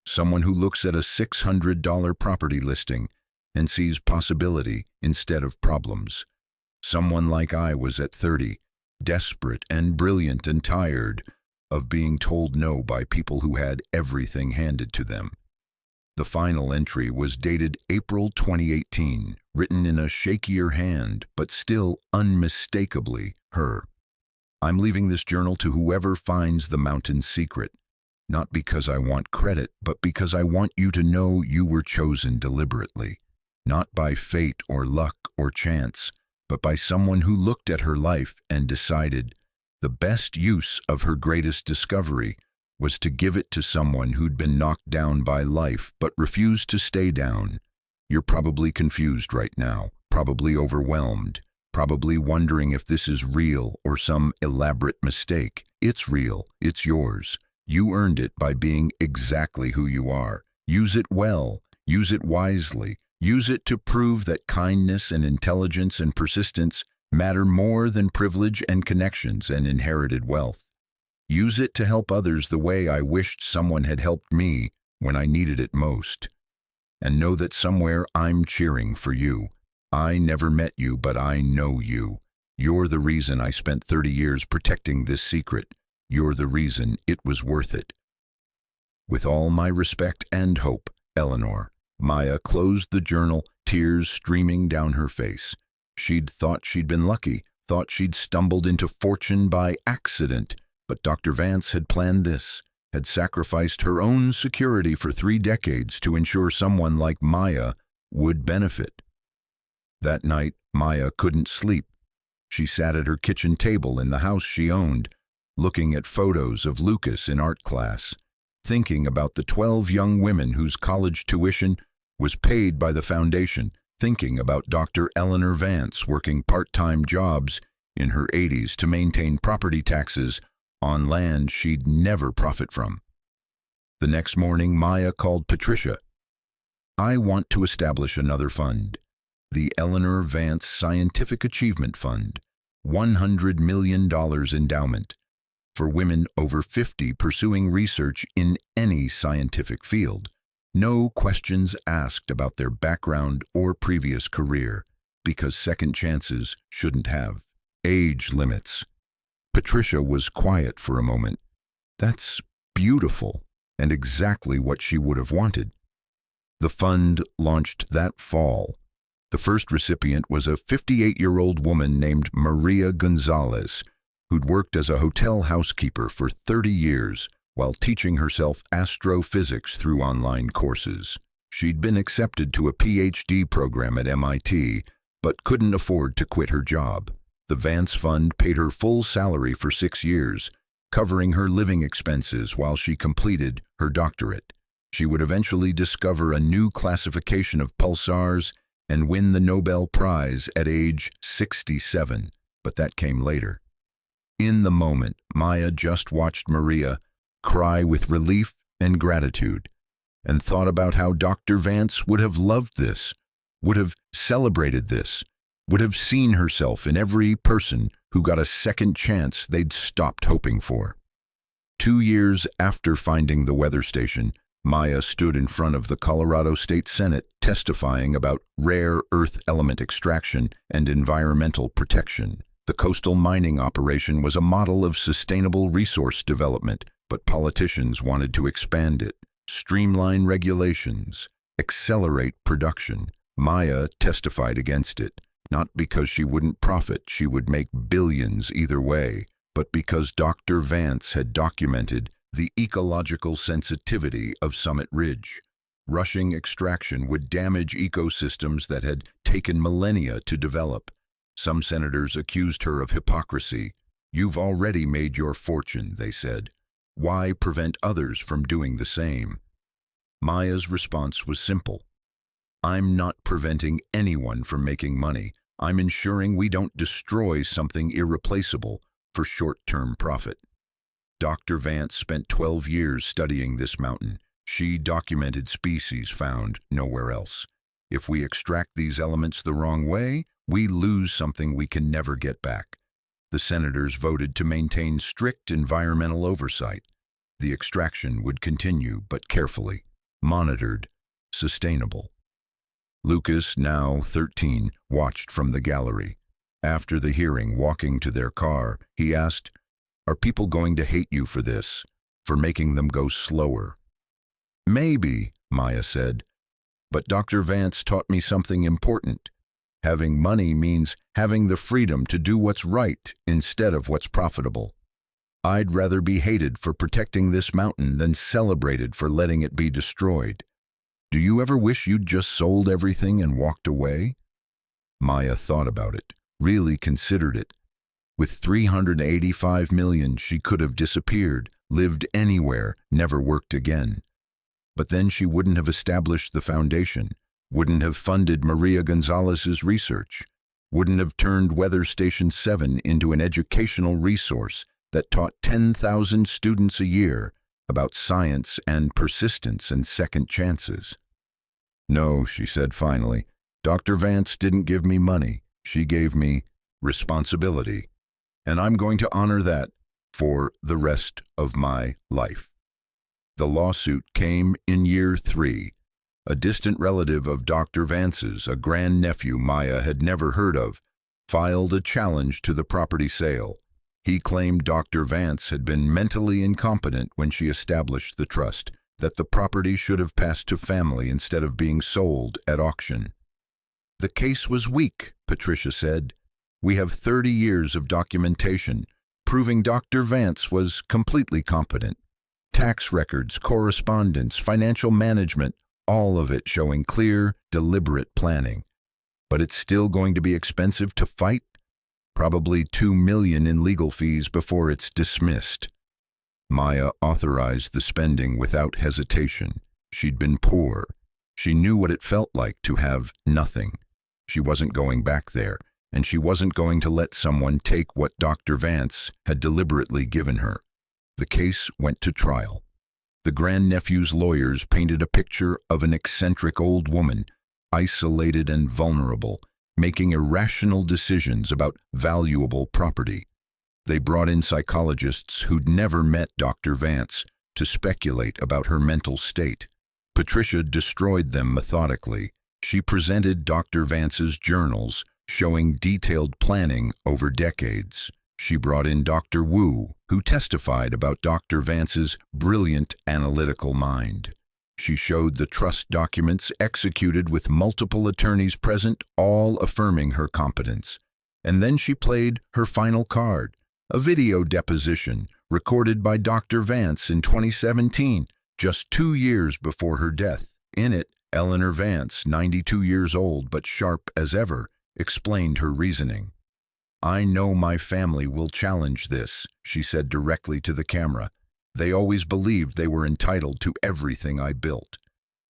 Someone who looks at a $600 property listing and sees possibility instead of problems. Someone like I was at 30, desperate and brilliant and tired of being told no by people who had everything handed to them. The final entry was dated April 2018, written in a shakier hand, but still unmistakably her. I'm leaving this journal to whoever finds the mountain's secret, not because I want credit, but because I want you to know you were chosen deliberately, not by fate or luck or chance, but by someone who looked at her life and decided the best use of her greatest discovery was to give it to someone who'd been knocked down by life but refused to stay down. You're probably confused right now, probably overwhelmed, probably wondering if this is real or some elaborate mistake. It's real. It's yours. You earned it by being exactly who you are. Use it well. Use it wisely. Use it to prove that kindness and intelligence and persistence matter more than privilege and connections and inherited wealth. Use it to help others the way I wished someone had helped me when I needed it most. And know that somewhere I'm cheering for you. I never met you, but I know you. You're the reason I spent 30 years protecting this secret. You're the reason it was worth it. With all my respect and hope, Eleanor. Maya closed the journal, tears streaming down her face. She'd thought she'd been lucky, thought she'd stumbled into fortune by accident, but Dr. Vance had planned this, had sacrificed her own security for 3 decades to ensure someone like Maya would benefit. That night, Maya couldn't sleep. She sat at her kitchen table in the house she owned, looking at photos of Lucas in art class, thinking about the 12 young women whose college tuition was paid by the foundation, thinking about Dr. Eleanor Vance working part-time jobs in her 80s to maintain property taxes on land she'd never profit from. The next morning, Maya called Patricia. I want to establish another fund, the Eleanor Vance Scientific Achievement Fund, $100 million endowment for women over 50 pursuing research in any scientific field. No questions asked about their background or previous career, because second chances shouldn't have age limits. Patricia was quiet for a moment. That's beautiful, and exactly what she would have wanted. The fund launched that fall. The first recipient was a 58-year-old woman named Maria Gonzalez, who'd worked as a hotel housekeeper for 30 years while teaching herself astrophysics through online courses. She'd been accepted to a PhD program at MIT, but couldn't afford to quit her job. The Vance Fund paid her full salary for 6 years, covering her living expenses while she completed her doctorate. She would eventually discover a new classification of pulsars and win the Nobel Prize at age 67, but that came later. In the moment, Maya just watched Maria cry with relief and gratitude, and thought about how Dr. Vance would have loved this, would have celebrated this, would have seen herself in every person who got a second chance they'd stopped hoping for. 2 years after finding the weather station, Maya stood in front of the Colorado State Senate testifying about rare earth element extraction and environmental protection. The coastal mining operation was a model of sustainable resource development, but politicians wanted to expand it, streamline regulations, accelerate production. Maya testified against it, not because she wouldn't profit, she would make billions either way, but because Dr. Vance had documented the ecological sensitivity of Summit Ridge. Rushing extraction would damage ecosystems that had taken millennia to develop. Some senators accused her of hypocrisy. "You've already made your fortune," they said. "Why prevent others from doing the same?" Maya's response was simple. "I'm not preventing anyone from making money. I'm ensuring we don't destroy something irreplaceable for short-term profit." Dr. Vance spent 12 years studying this mountain. She documented species found nowhere else. If we extract these elements the wrong way, we lose something we can never get back. The senators voted to maintain strict environmental oversight. The extraction would continue, but carefully, monitored, sustainable. Lucas, now 13, watched from the gallery. After the hearing, walking to their car, he asked, "Are people going to hate you for this, for making them go slower?" "Maybe," Maya said, "but Dr. Vance taught me something important. Having money means having the freedom to do what's right instead of what's profitable. I'd rather be hated for protecting this mountain than celebrated for letting it be destroyed. Do you ever wish you'd just sold everything and walked away?" Maya thought about it, really considered it. With $385 million, she could have disappeared, lived anywhere, never worked again. But then she wouldn't have established the foundation, wouldn't have funded Maria Gonzalez's research, wouldn't have turned Weather Station 7 into an educational resource that taught 10,000 students a year about science and persistence and second chances. "No," she said finally, "Dr. Vance didn't give me money. She gave me responsibility. And I'm going to honor that for the rest of my life." The lawsuit came in year 3. A distant relative of Dr. Vance's, a grandnephew Maya had never heard of, filed a challenge to the property sale. He claimed Dr. Vance had been mentally incompetent when she established the trust, that the property should have passed to family instead of being sold at auction. "The case was weak," Patricia said. "We have 30 years of documentation, proving Dr. Vance was completely competent. Tax records, correspondence, financial management, all of it showing clear, deliberate planning. But it's still going to be expensive to fight? Probably $2 million in legal fees before it's dismissed." Maya authorized the spending without hesitation. She'd been poor. She knew what it felt like to have nothing. She wasn't going back there, and she wasn't going to let someone take what Dr. Vance had deliberately given her. The case went to trial. The grandnephew's lawyers painted a picture of an eccentric old woman, isolated and vulnerable, making irrational decisions about valuable property. They brought in psychologists who'd never met Dr. Vance to speculate about her mental state. Patricia destroyed them methodically. She presented Dr. Vance's journals, showing detailed planning over decades. She brought in Dr. Wu, who testified about Dr. Vance's brilliant analytical mind. She showed the trust documents executed with multiple attorneys present, all affirming her competence. And then she played her final card, a video deposition recorded by Dr. Vance in 2017, just 2 years before her death. In it, Eleanor Vance, 92 years old but sharp as ever, explained her reasoning. "I know my family will challenge this," she said directly to the camera. "They always believed they were entitled to everything I built.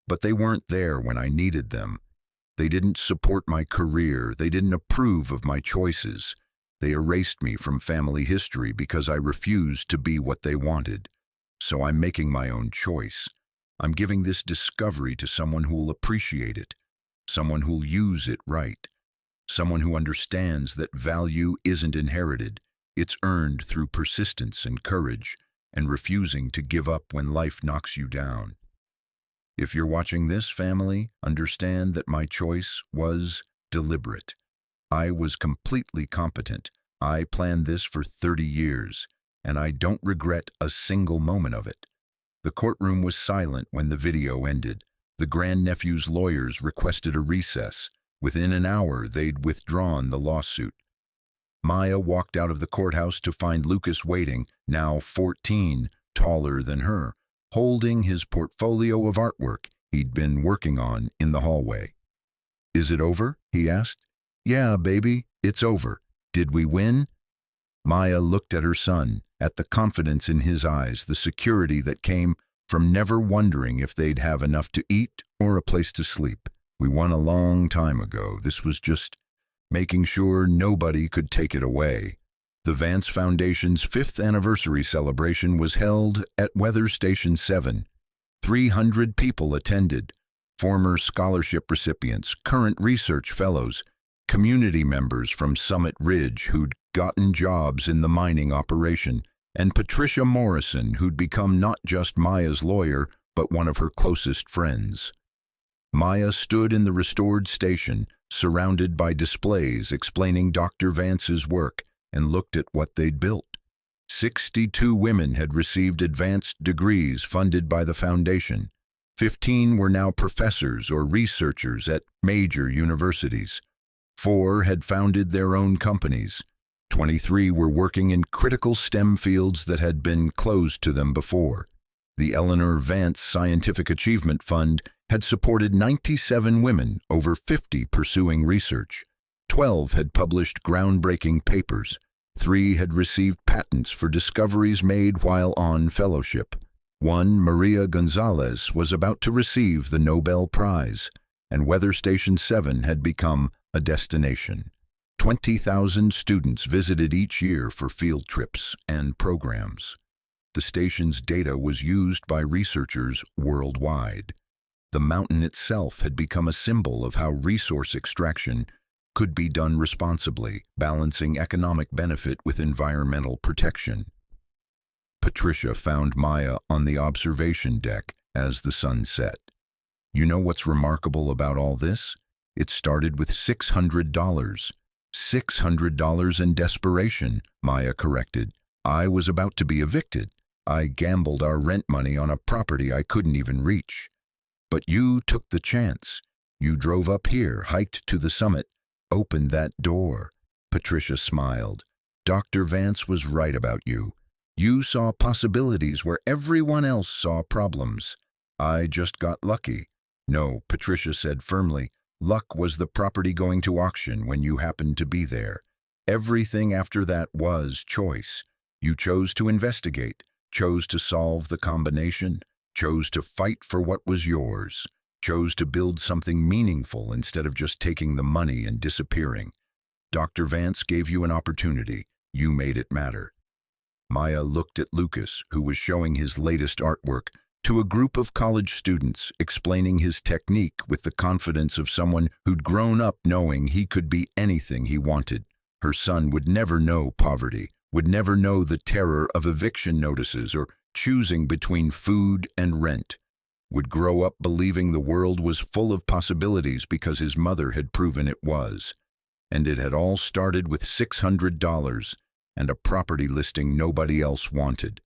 But they weren't there when I needed them. They didn't support my career. They didn't approve of my choices. They erased me from family history because I refused to be what they wanted. So I'm making my own choice. I'm giving this discovery to someone who'll appreciate it, someone who'll use it right, someone who understands that value isn't inherited. It's earned through persistence and courage, and refusing to give up when life knocks you down. If you're watching this, family, understand that my choice was deliberate. I was completely competent. I planned this for 30 years, and I don't regret a single moment of it." The courtroom was silent when the video ended. The grandnephew's lawyers requested a recess. Within an hour, they'd withdrawn the lawsuit. Maya walked out of the courthouse to find Lucas waiting, now 14, taller than her, holding his portfolio of artwork he'd been working on in the hallway. "Is it over?" he asked. "Yeah, baby, it's over. Did we win?" Maya looked at her son, at the confidence in his eyes, the security that came from never wondering if they'd have enough to eat or a place to sleep. "We won a long time ago. This was just making sure nobody could take it away." The Vance Foundation's 5th anniversary celebration was held at Weather Station 7. 300 people attended: former scholarship recipients, current research fellows, community members from Summit Ridge who'd gotten jobs in the mining operation, and Patricia Morrison, who'd become not just Maya's lawyer, but one of her closest friends. Maya stood in the restored station, surrounded by displays explaining Dr. Vance's work, and looked at what they'd built. 62 women had received advanced degrees funded by the foundation. 15 were now professors or researchers at major universities. 4 had founded their own companies. 23 were working in critical STEM fields that had been closed to them before. The Eleanor Vance Scientific Achievement Fund had supported 97 women, over 50 pursuing research. 12 had published groundbreaking papers. 3 had received patents for discoveries made while on fellowship. 1, Maria Gonzalez, was about to receive the Nobel Prize, and Weather Station 7 had become a destination. 20,000 students visited each year for field trips and programs. The station's data was used by researchers worldwide. The mountain itself had become a symbol of how resource extraction could be done responsibly, balancing economic benefit with environmental protection. Patricia found Maya on the observation deck as the sun set. "You know what's remarkable about all this? It started with $600. $600 in desperation," Maya corrected. "I was about to be evicted. I gambled our rent money on a property I couldn't even reach. But you took the chance. You drove up here, hiked to the summit, opened that door." Patricia smiled. "Dr. Vance was right about you. You saw possibilities where everyone else saw problems. I just got lucky." "No," Patricia said firmly. "Luck was the property going to auction when you happened to be there. Everything after that was choice. You chose to investigate, chose to solve the combination, chose to fight for what was yours, chose to build something meaningful instead of just taking the money and disappearing. Dr. Vance gave you an opportunity. You made it matter." Maya looked at Lucas, who was showing his latest artwork to a group of college students, explaining his technique with the confidence of someone who'd grown up knowing he could be anything he wanted. Her son would never know poverty, would never know the terror of eviction notices or choosing between food and rent, would grow up believing the world was full of possibilities because his mother had proven it was. And it had all started with $600, and a property listing nobody else wanted.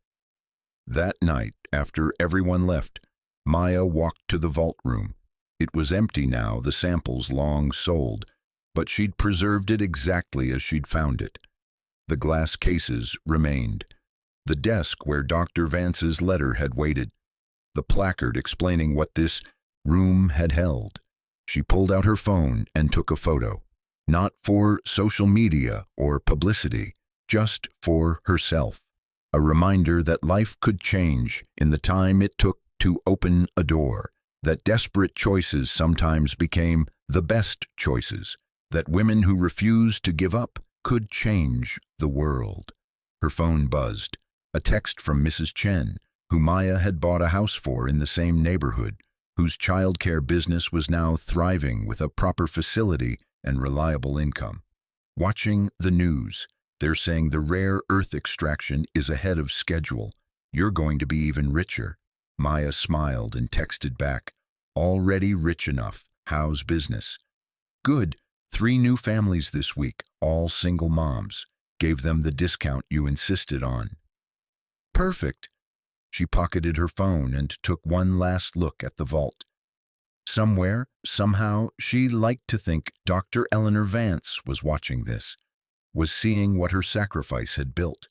That night, after everyone left, Maya walked to the vault room. It was empty now, the samples long sold, but she'd preserved it exactly as she'd found it. The glass cases remained. The desk where Dr. Vance's letter had waited. The placard explaining what this room had held. She pulled out her phone and took a photo. Not for social media or publicity, just for herself. A reminder that life could change in the time it took to open a door, that desperate choices sometimes became the best choices, that women who refused to give up could change the world. Her phone buzzed. A text from Mrs. Chen, who Maya had bought a house for in the same neighborhood, whose childcare business was now thriving with a proper facility and reliable income. Watching the news, they're saying the rare earth extraction is ahead of schedule. You're going to be even richer. Maya smiled and texted back, already rich enough. How's business? Good. 3 new families this week, all single moms. Gave them the discount you insisted on. Perfect. She pocketed her phone and took one last look at the vault. Somewhere, somehow, she liked to think Dr. Eleanor Vance was watching this, was seeing what her sacrifice had built,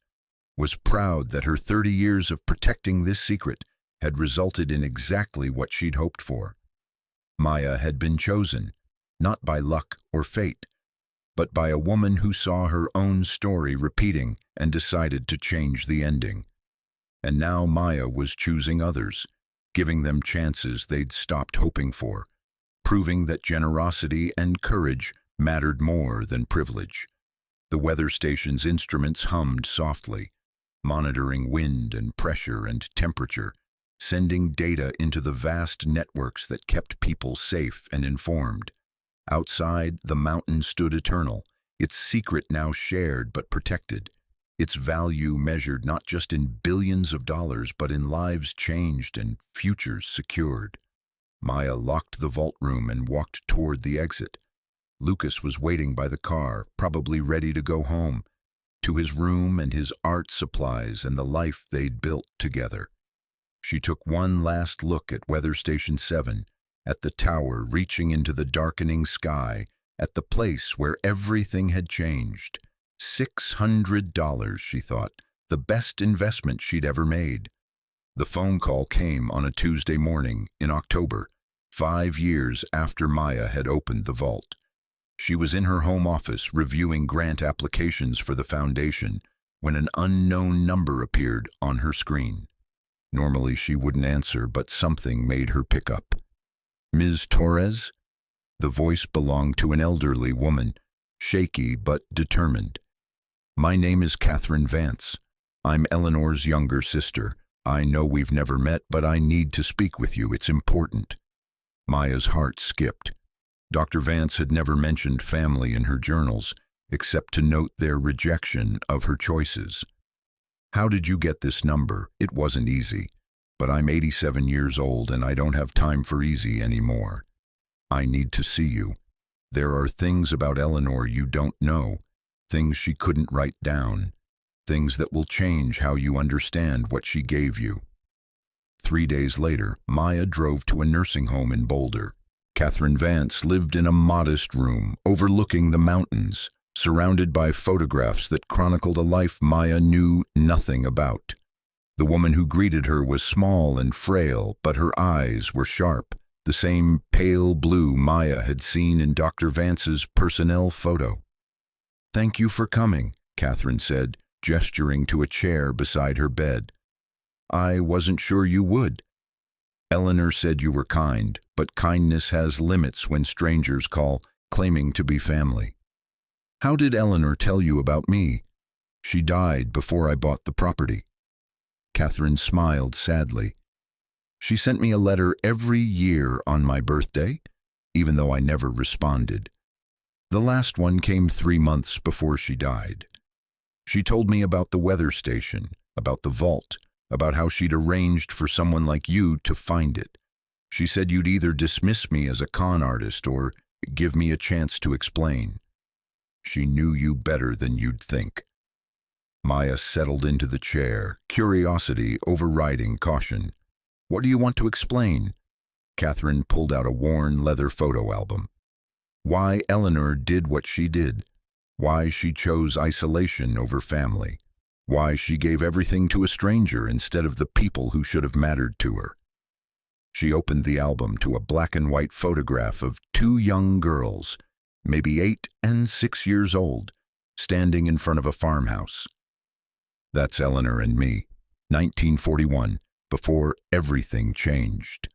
was proud that her 30 years of protecting this secret had resulted in exactly what she'd hoped for. Maya had been chosen, not by luck or fate, but by a woman who saw her own story repeating and decided to change the ending. And now Maya was choosing others, giving them chances they'd stopped hoping for, proving that generosity and courage mattered more than privilege. The weather station's instruments hummed softly, monitoring wind and pressure and temperature, sending data into the vast networks that kept people safe and informed. Outside, the mountain stood eternal, its secret now shared but protected, its value measured not just in billions of dollars but in lives changed and futures secured. Maya locked the vault room and walked toward the exit. Lucas was waiting by the car, probably ready to go home, to his room and his art supplies and the life they'd built together. She took one last look at Weather Station 7, at the tower reaching into the darkening sky, at the place where everything had changed. $600, she thought, the best investment she'd ever made. The phone call came on a Tuesday morning in October, 5 years after Maya had opened the vault. She was in her home office reviewing grant applications for the foundation when an unknown number appeared on her screen. Normally she wouldn't answer, but something made her pick up. Ms. Torres? The voice belonged to an elderly woman, shaky but determined. My name is Catherine Vance. I'm Eleanor's younger sister. I know we've never met, but I need to speak with you. It's important. Maya's heart skipped. Dr. Vance had never mentioned family in her journals, except to note their rejection of her choices. How did you get this number? It wasn't easy, but I'm 87 years old and I don't have time for easy anymore. I need to see you. There are things about Eleanor you don't know, things she couldn't write down, things that will change how you understand what she gave you. 3 days later, Maya drove to a nursing home in Boulder. Catherine Vance lived in a modest room overlooking the mountains, surrounded by photographs that chronicled a life Maya knew nothing about. The woman who greeted her was small and frail, but her eyes were sharp, the same pale blue Maya had seen in Dr. Vance's personnel photo. Thank you for coming, Catherine said, gesturing to a chair beside her bed. I wasn't sure you would. Eleanor said you were kind, but kindness has limits when strangers call, claiming to be family. How did Eleanor tell you about me? She died before I bought the property. Catherine smiled sadly. She sent me a letter every year on my birthday, even though I never responded. The last one came 3 months before she died. She told me about the weather station, about the vault, about how she'd arranged for someone like you to find it. She said you'd either dismiss me as a con artist or give me a chance to explain. She knew you better than you'd think. Maya settled into the chair, curiosity overriding caution. What do you want to explain? Catherine pulled out a worn leather photo album. Why Eleanor did what she did. Why she chose isolation over family. Why she gave everything to a stranger instead of the people who should have mattered to her. She opened the album to a black and white photograph of two young girls, maybe 8 and 6 years old, standing in front of a farmhouse. That's Eleanor and me, 1941, before everything changed.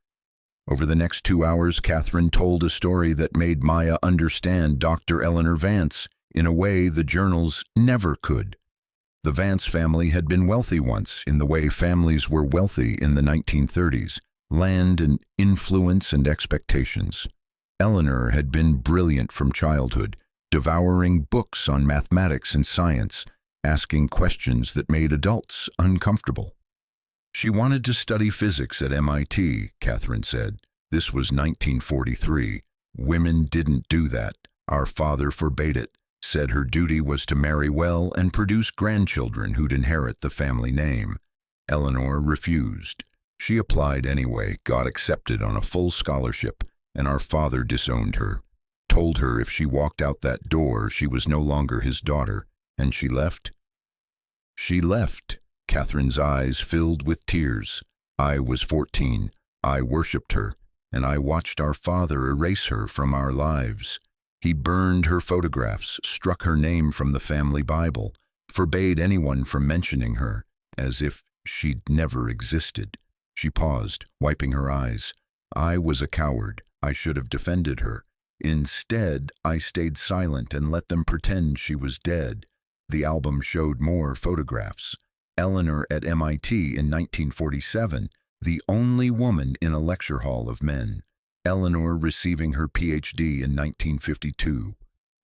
Over the next 2 hours, Catherine told a story that made Maya understand Dr. Eleanor Vance in a way the journals never could. The Vance family had been wealthy once, in the way families were wealthy in the 1930s, land and influence and expectations. Eleanor had been brilliant from childhood, devouring books on mathematics and science, asking questions that made adults uncomfortable. She wanted to study physics at MIT, Catherine said. This was 1943. Women didn't do that. Our father forbade it, said her duty was to marry well and produce grandchildren who'd inherit the family name. Eleanor refused. She applied anyway, got accepted on a full scholarship, and our father disowned her. Told her if she walked out that door, she was no longer his daughter, and she left. She left. Catherine's eyes filled with tears. I was 14. I worshipped her, and I watched our father erase her from our lives. He burned her photographs, struck her name from the family Bible, forbade anyone from mentioning her, as if she'd never existed. She paused, wiping her eyes. I was a coward. I should have defended her. Instead, I stayed silent and let them pretend she was dead. The album showed more photographs. Eleanor at MIT in 1947, the only woman in a lecture hall of men. Eleanor receiving her PhD in 1952.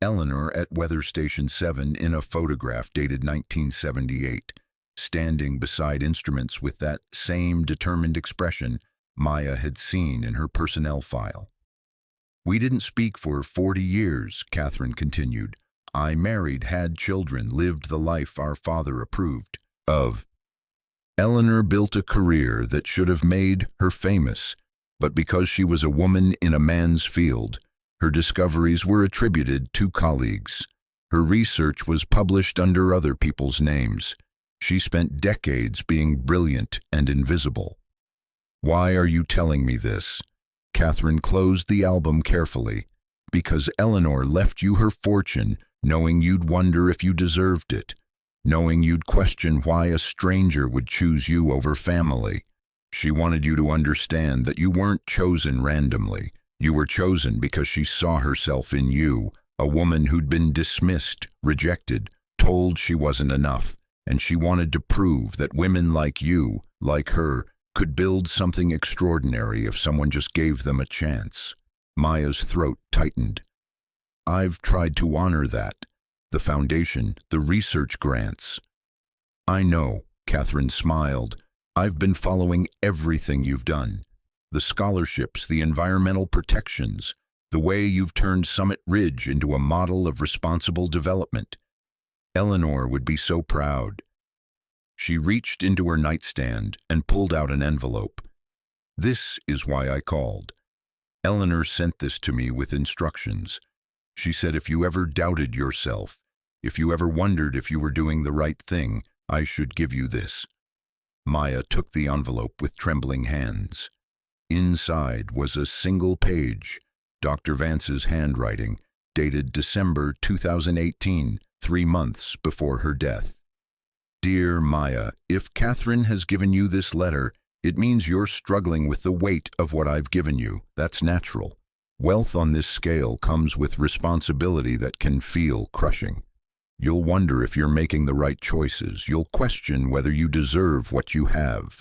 Eleanor at Weather Station 7 in a photograph dated 1978, standing beside instruments with that same determined expression Maya had seen in her personnel file. We didn't speak for 40 years, Catherine continued. I married, had children, lived the life our father approved of. Eleanor built a career that should have made her famous, but because she was a woman in a man's field, her discoveries were attributed to colleagues. Her research was published under other people's names. She spent decades being brilliant and invisible. Why are you telling me this? Catherine closed the album carefully. Because Eleanor left you her fortune, knowing you'd wonder if you deserved it, knowing you'd question why a stranger would choose you over family. She wanted you to understand that you weren't chosen randomly. You were chosen because she saw herself in you, a woman who'd been dismissed, rejected, told she wasn't enough, and she wanted to prove that women like you, like her, could build something extraordinary if someone just gave them a chance. Maya's throat tightened. I've tried to honor that. The foundation, the research grants. I know, Catherine smiled. I've been following everything you've done. The scholarships, the environmental protections, the way you've turned Summit Ridge into a model of responsible development. Eleanor would be so proud. She reached into her nightstand and pulled out an envelope. This is why I called. Eleanor sent this to me with instructions. She said if you ever doubted yourself, if you ever wondered if you were doing the right thing, I should give you this. Maya took the envelope with trembling hands. Inside was a single page, Dr. Vance's handwriting, dated December 2018, 3 months before her death. Dear Maya, if Catherine has given you this letter, it means you're struggling with the weight of what I've given you. That's natural. Wealth on this scale comes with responsibility that can feel crushing. You'll wonder if you're making the right choices. You'll question whether you deserve what you have.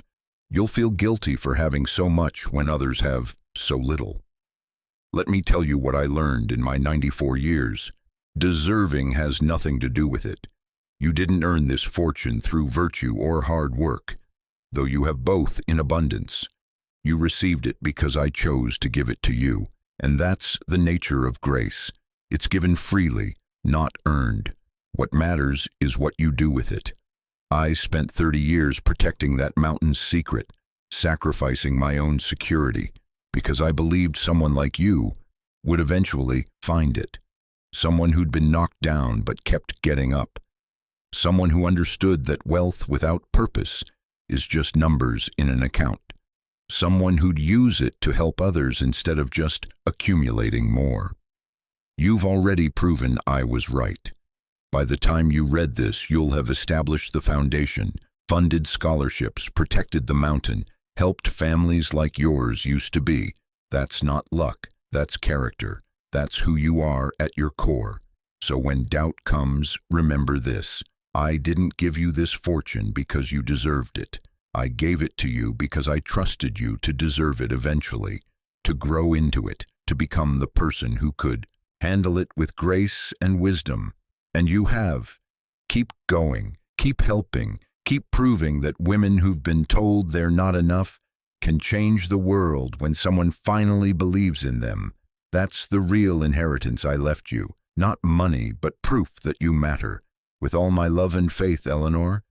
You'll feel guilty for having so much when others have so little. Let me tell you what I learned in my 94 years. Deserving has nothing to do with it. You didn't earn this fortune through virtue or hard work, though you have both in abundance. You received it because I chose to give it to you, and that's the nature of grace. It's given freely, not earned. What matters is what you do with it. I spent 30 years protecting that mountain's secret, sacrificing my own security, because I believed someone like you would eventually find it. Someone who'd been knocked down but kept getting up. Someone who understood that wealth without purpose is just numbers in an account. Someone who'd use it to help others instead of just accumulating more. You've already proven I was right. By the time you read this, you'll have established the foundation, funded scholarships, protected the mountain, helped families like yours used to be. That's not luck, that's character. That's who you are at your core. So when doubt comes, remember this. I didn't give you this fortune because you deserved it. I gave it to you because I trusted you to deserve it eventually, to grow into it, to become the person who could handle it with grace and wisdom. And you have. Keep going, keep helping, keep proving that women who've been told they're not enough can change the world when someone finally believes in them. That's the real inheritance I left you. Not money, but proof that you matter. With all my love and faith, Eleanor.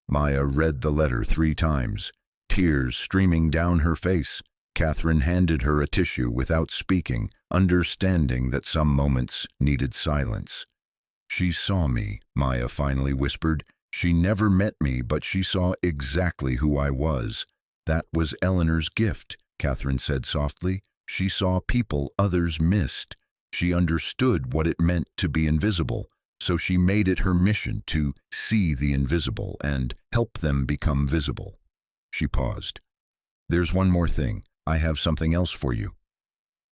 Maya read the letter 3 times, tears streaming down her face. Catherine handed her a tissue without speaking, understanding that some moments needed silence. She saw me, Maya finally whispered. She never met me, but she saw exactly who I was. That was Eleanor's gift, Catherine said softly. She saw people others missed. She understood what it meant to be invisible, so she made it her mission to see the invisible and help them become visible. She paused. There's one more thing. I have something else for you.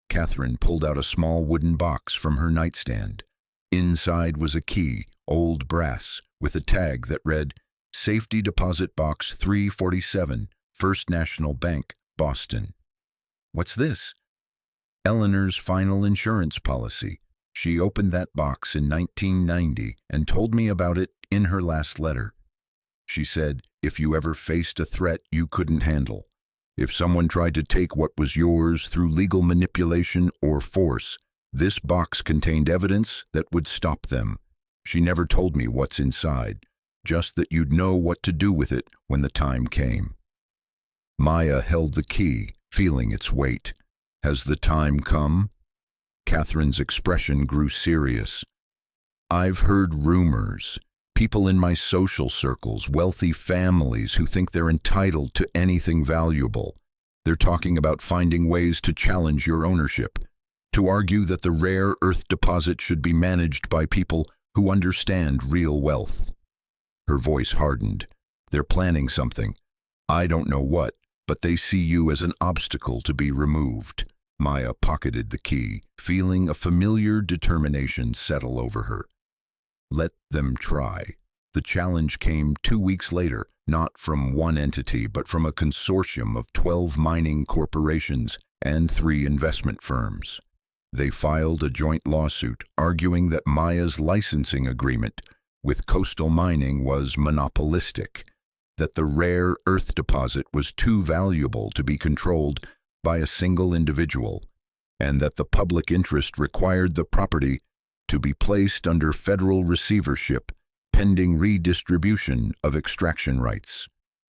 Catherine pulled out a small wooden box from her nightstand. Inside was a key, old brass, with a tag that read, Safety Deposit Box 347, First National Bank, Boston. What's this? Eleanor's final insurance policy. She opened that box in 1990 and told me about it in her last letter. She said, if you ever faced a threat you couldn't handle, if someone tried to take what was yours through legal manipulation or force, this box contained evidence that would stop them. She never told me what's inside, just that you'd know what to do with it when the time came. Maya held the key, feeling its weight. Has the time come? Catherine's expression grew serious. I've heard rumors. People in my social circles, wealthy families who think they're entitled to anything valuable. They're talking about finding ways to challenge your ownership, to argue that the rare earth deposit should be managed by people who understand real wealth. Her voice hardened. They're planning something. I don't know what, but they see you as an obstacle to be removed. Maya pocketed the key, feeling a familiar determination settle over her. Let them try. The challenge came 2 weeks later, not from one entity, but from a consortium of 12 mining corporations and 3 investment firms. They filed a joint lawsuit arguing that Maya's licensing agreement with Coastal Mining was monopolistic, that the rare earth deposit was too valuable to be controlled by a single individual, and that the public interest required the property to be placed under federal receivership pending redistribution of extraction rights.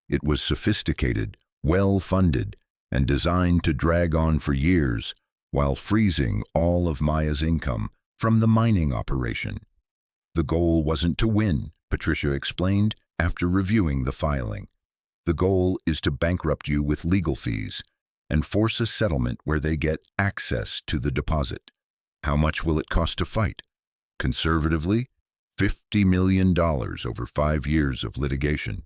It was sophisticated, well-funded, and designed to drag on for years while freezing all of Maya's income from the mining operation. The goal wasn't to win, Patricia explained after reviewing the filing. The goal is to bankrupt you with legal fees and force a settlement where they get access to the deposit. How much will it cost to fight? Conservatively, $50 million over 5 years of litigation.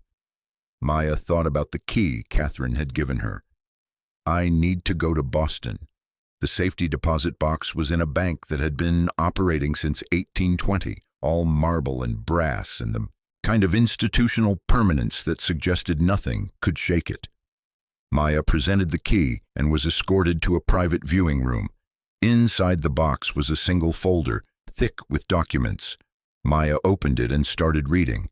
Maya thought about the key Catherine had given her. I need to go to Boston. The safety deposit box was in a bank that had been operating since 1820, all marble and brass and the kind of institutional permanence that suggested nothing could shake it. Maya presented the key and was escorted to a private viewing room. Inside the box was a single folder, thick with documents. Maya opened it and started reading.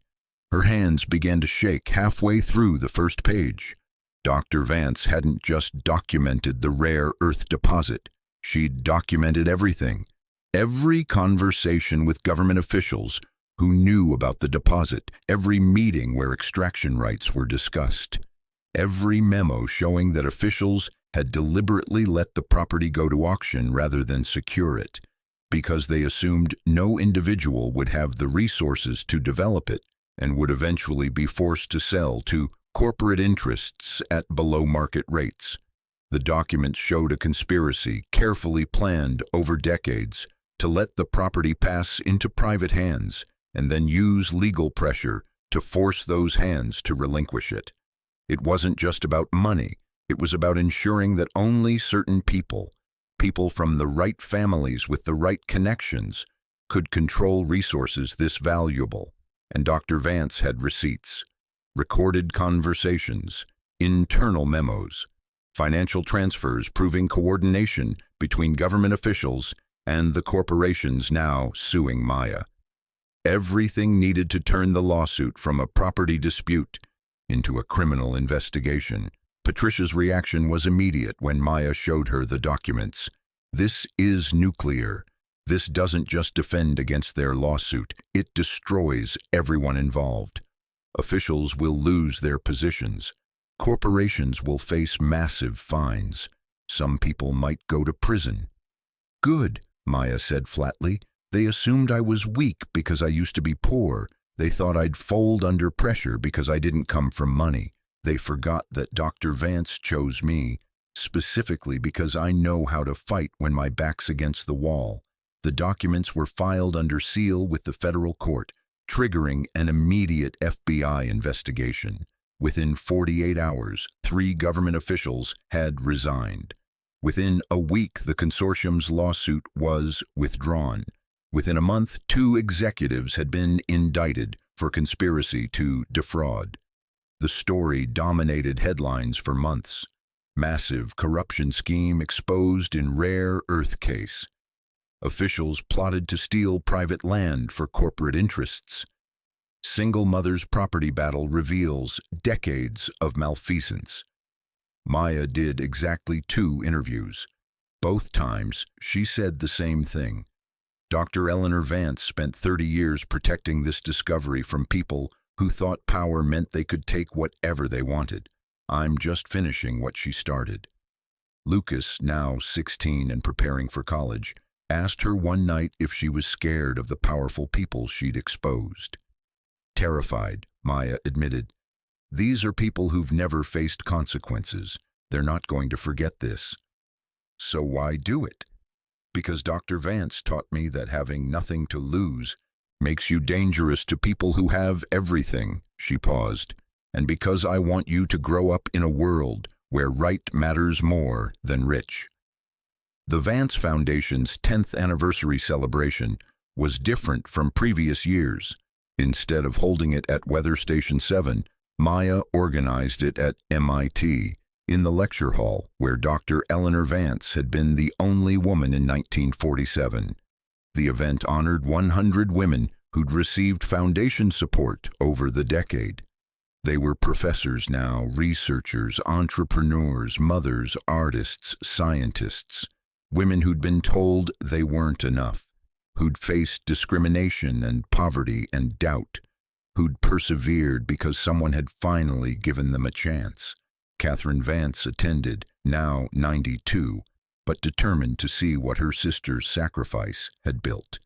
Her hands began to shake halfway through the first page. Dr. Vance hadn't just documented the rare earth deposit. She'd documented everything. Every conversation with government officials who knew about the deposit, every meeting where extraction rights were discussed, every memo showing that officials had deliberately let the property go to auction rather than secure it, because they assumed no individual would have the resources to develop it and would eventually be forced to sell to corporate interests at below-market rates. The documents showed a conspiracy carefully planned over decades to let the property pass into private hands and then use legal pressure to force those hands to relinquish it. It wasn't just about money. It was about ensuring that only certain people from the right families with the right connections, could control resources this valuable. And Dr. Vance had receipts, recorded conversations, internal memos, financial transfers proving coordination between government officials and the corporations now suing Maya. Everything needed to turn the lawsuit from a property dispute into a criminal investigation. Patricia's reaction was immediate when Maya showed her the documents. This is nuclear. This doesn't just defend against their lawsuit, it destroys everyone involved. Officials will lose their positions. Corporations will face massive fines. Some people might go to prison. Good, Maya said flatly. They assumed I was weak because I used to be poor. They thought I'd fold under pressure because I didn't come from money. They forgot that Dr. Vance chose me, specifically because I know how to fight when my back's against the wall. The documents were filed under seal with the federal court, triggering an immediate FBI investigation. Within 48 hours, 3 government officials had resigned. Within a week, the consortium's lawsuit was withdrawn. Within a month, 2 executives had been indicted for conspiracy to defraud. The story dominated headlines for months. Massive corruption scheme exposed in rare earth case. Officials plotted to steal private land for corporate interests. Single mother's property battle reveals decades of malfeasance. Maya did exactly 2 interviews. Both times, she said the same thing. Dr. Eleanor Vance spent 30 years protecting this discovery from people who thought power meant they could take whatever they wanted. I'm just finishing what she started. Lucas, now 16 and preparing for college, asked her one night if she was scared of the powerful people she'd exposed. Terrified, Maya admitted. These are people who've never faced consequences. They're not going to forget this. So why do it? Because Dr. Vance taught me that having nothing to lose makes you dangerous to people who have everything, she paused. And because I want you to grow up in a world where right matters more than rich. The Vance Foundation's 10th anniversary celebration was different from previous years. Instead of holding it at Weather Station 7, Maya organized it at MIT, in the lecture hall where Dr. Eleanor Vance had been the only woman in 1947. The event honored 100 women who'd received foundation support over the decade. They were professors now, researchers, entrepreneurs, mothers, artists, scientists, women who'd been told they weren't enough, who'd faced discrimination and poverty and doubt, who'd persevered because someone had finally given them a chance. Catherine Vance attended, now 92, but determined to see what her sister's sacrifice had built.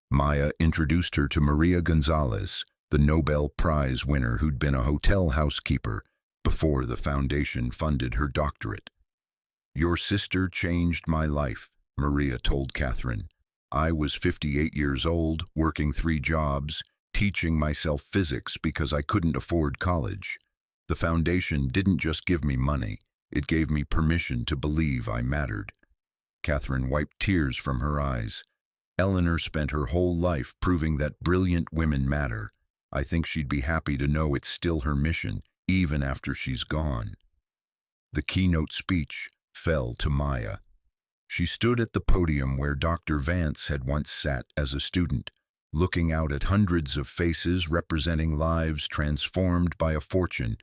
Maya introduced her to Maria Gonzalez, the Nobel Prize winner who'd been a hotel housekeeper before the foundation funded her doctorate. Your sister changed my life, Maria told Catherine. I was 58 years old, working 3 jobs, teaching myself physics because I couldn't afford college. The foundation didn't just give me money, it gave me permission to believe I mattered. Catherine wiped tears from her eyes. Eleanor spent her whole life proving that brilliant women matter. I think she'd be happy to know it's still her mission, even after she's gone. The keynote speech fell to Maya. She stood at the podium where Dr. Vance had once sat as a student, looking out at hundreds of faces representing lives transformed by a fortune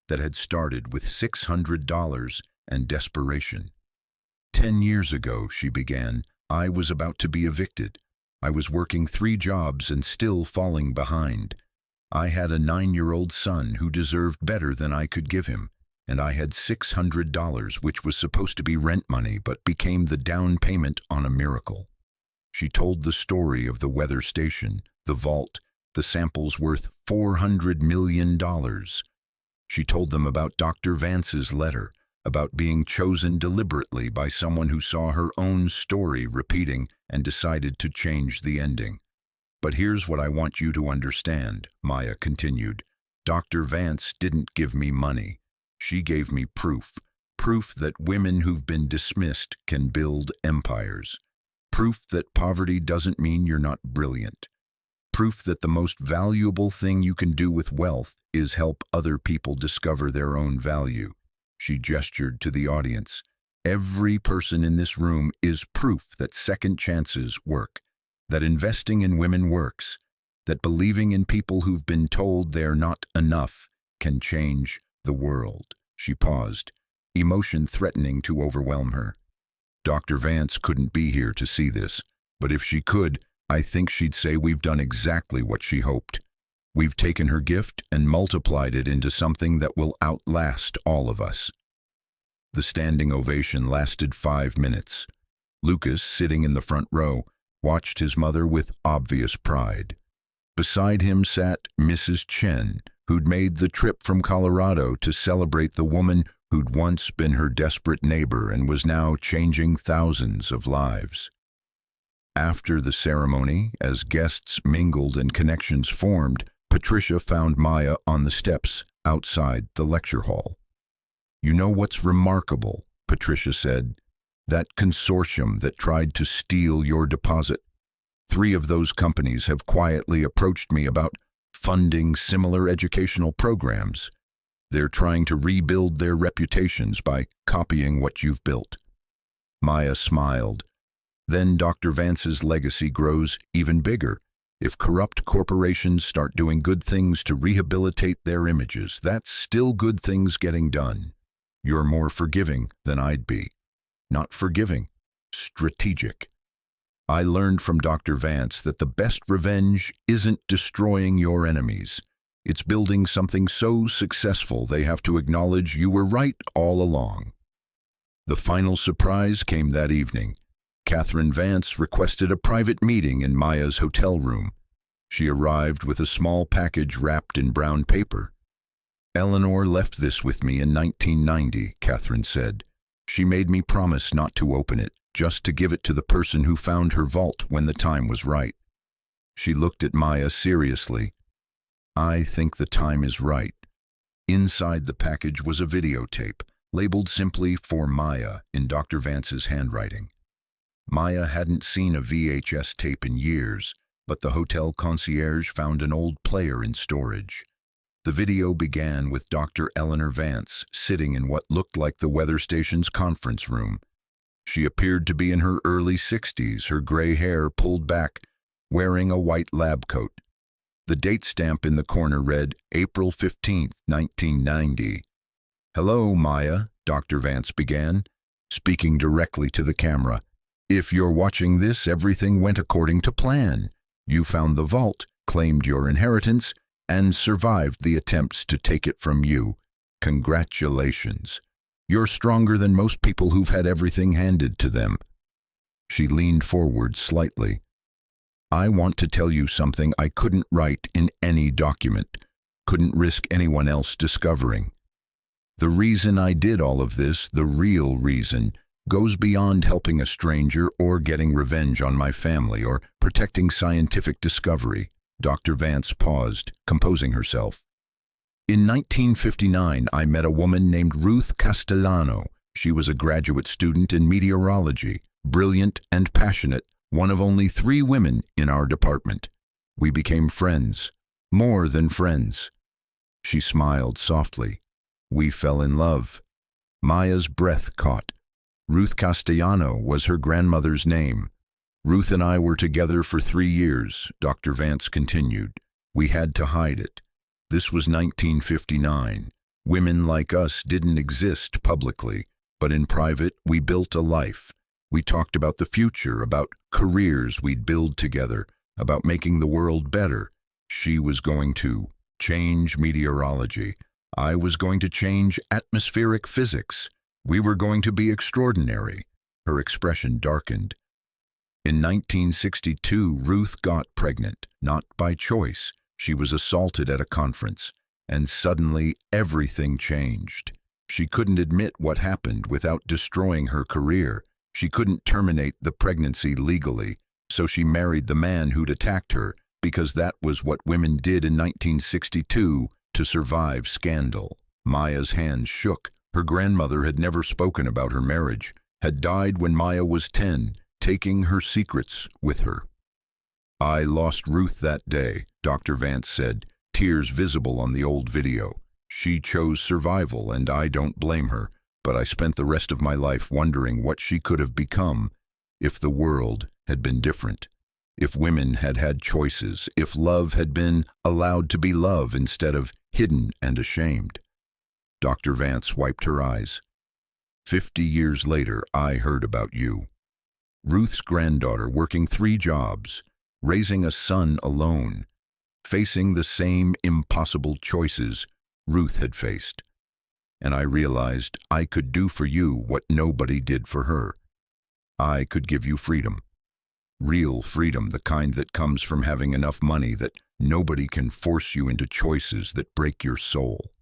that had started with $600 and desperation. 10 years ago, she began, I was about to be evicted. I was working 3 jobs and still falling behind. I had a 9-year-old son who deserved better than I could give him, and I had $600, which was supposed to be rent money but became the down payment on a miracle. She told the story of the weather station, the vault, the samples worth $400 million. She told them about Dr. Vance's letter, about being chosen deliberately by someone who saw her own story repeating and decided to change the ending. But here's what I want you to understand, Maya continued. Dr. Vance didn't give me money. She gave me proof. Proof that women who've been dismissed can build empires. Proof that poverty doesn't mean you're not brilliant. Proof that the most valuable thing you can do with wealth is help other people discover their own value. She gestured to the audience. Every person in this room is proof that second chances work, that investing in women works, that believing in people who've been told they're not enough can change the world. She paused, emotion threatening to overwhelm her. Dr. Vance couldn't be here to see this, but if she could, I think she'd say we've done exactly what she hoped. We've taken her gift and multiplied it into something that will outlast all of us. The standing ovation lasted 5 minutes. Lucas, sitting in the front row, watched his mother with obvious pride. Beside him sat Mrs. Chen, who'd made the trip from Colorado to celebrate the woman who'd once been her desperate neighbor and was now changing thousands of lives. After the ceremony, as guests mingled and connections formed, Patricia found Maya on the steps outside the lecture hall. "You know what's remarkable," Patricia said, "that consortium that tried to steal your deposit. 3 of those companies have quietly approached me about funding similar educational programs. They're trying to rebuild their reputations by copying what you've built." Maya smiled. Then Dr. Vance's legacy grows even bigger. If corrupt corporations start doing good things to rehabilitate their images, that's still good things getting done. You're more forgiving than I'd be. Not forgiving, strategic. I learned from Dr. Vance that the best revenge isn't destroying your enemies. It's building something so successful they have to acknowledge you were right all along. The final surprise came that evening. Catherine Vance requested a private meeting in Maya's hotel room. She arrived with a small package wrapped in brown paper. "Eleanor left this with me in 1990, Catherine said. "She made me promise not to open it, just to give it to the person who found her vault when the time was right." She looked at Maya seriously. "I think the time is right." Inside the package was a videotape, labeled simply "For Maya" in Dr. Vance's handwriting. Maya hadn't seen a VHS tape in years, but the hotel concierge found an old player in storage. The video began with Dr. Eleanor Vance sitting in what looked like the weather station's conference room. She appeared to be in her early 60s, her gray hair pulled back, wearing a white lab coat. The date stamp in the corner read April 15, 1990. "Hello, Maya," Dr. Vance began, speaking directly to the camera. "If you're watching this, everything went according to plan. You found the vault, claimed your inheritance, and survived the attempts to take it from you. Congratulations. You're stronger than most people who've had everything handed to them." She leaned forward slightly. "I want to tell you something I couldn't write in any document, couldn't risk anyone else discovering. The reason I did all of this, the real reason, goes beyond helping a stranger or getting revenge on my family or protecting scientific discovery." Dr. Vance paused, composing herself. "In 1959, I met a woman named Ruth Castellano. She was a graduate student in meteorology, brilliant and passionate, one of only 3 women in our department. We became friends, more than friends." She smiled softly. "We fell in love." Maya's breath caught. Ruth Castellano was her grandmother's name. "Ruth and I were together for 3 years, Dr. Vance continued. "We had to hide it. This was 1959. Women like us didn't exist publicly, but in private we built a life. We talked about the future, about careers we'd build together, about making the world better. She was going to change meteorology. I was going to change atmospheric physics. We were going to be extraordinary. Her expression darkened. In 1962, Ruth got pregnant, not by choice. She was assaulted at a conference, and suddenly everything changed. She couldn't admit what happened without destroying her career. She couldn't terminate the pregnancy legally, so she married the man who'd attacked her, because that was what women did in 1962 to survive scandal. Maya's hands shook. Her grandmother had never spoken about her marriage, had died when Maya was 10, taking her secrets with her. "I lost Ruth that day," Dr. Vance said, tears visible on the old video. "She chose survival, and I don't blame her, but I spent the rest of my life wondering what she could have become if the world had been different, if women had had choices, if love had been allowed to be love instead of hidden and ashamed." Dr. Vance wiped her eyes. 50 years later, I heard about you. Ruth's granddaughter working 3 jobs, raising a son alone, facing the same impossible choices Ruth had faced. And I realized I could do for you what nobody did for her. I could give you freedom. Real freedom, the kind that comes from having enough money that nobody can force you into choices that break your soul.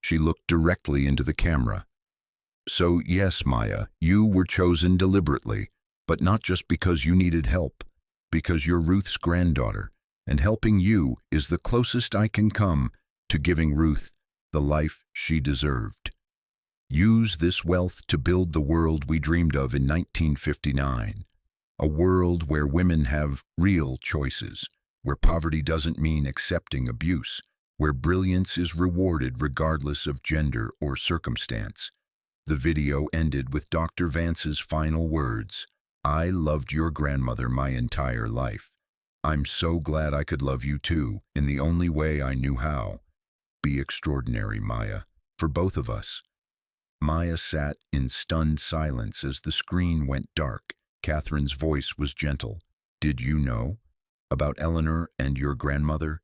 She looked directly into the camera. "So yes, Maya, you were chosen deliberately, but not just because you needed help, because you're Ruth's granddaughter, and helping you is the closest I can come to giving Ruth the life she deserved. Use this wealth to build the world we dreamed of in 1959, a world where women have real choices, where poverty doesn't mean accepting abuse, where brilliance is rewarded regardless of gender or circumstance." The video ended with Dr. Vance's final words. "I loved your grandmother my entire life. I'm so glad I could love you too, in the only way I knew how. Be extraordinary, Maya, for both of us." Maya sat in stunned silence as the screen went dark. Catherine's voice was gentle. "Did you know about Eleanor and your grandmother?"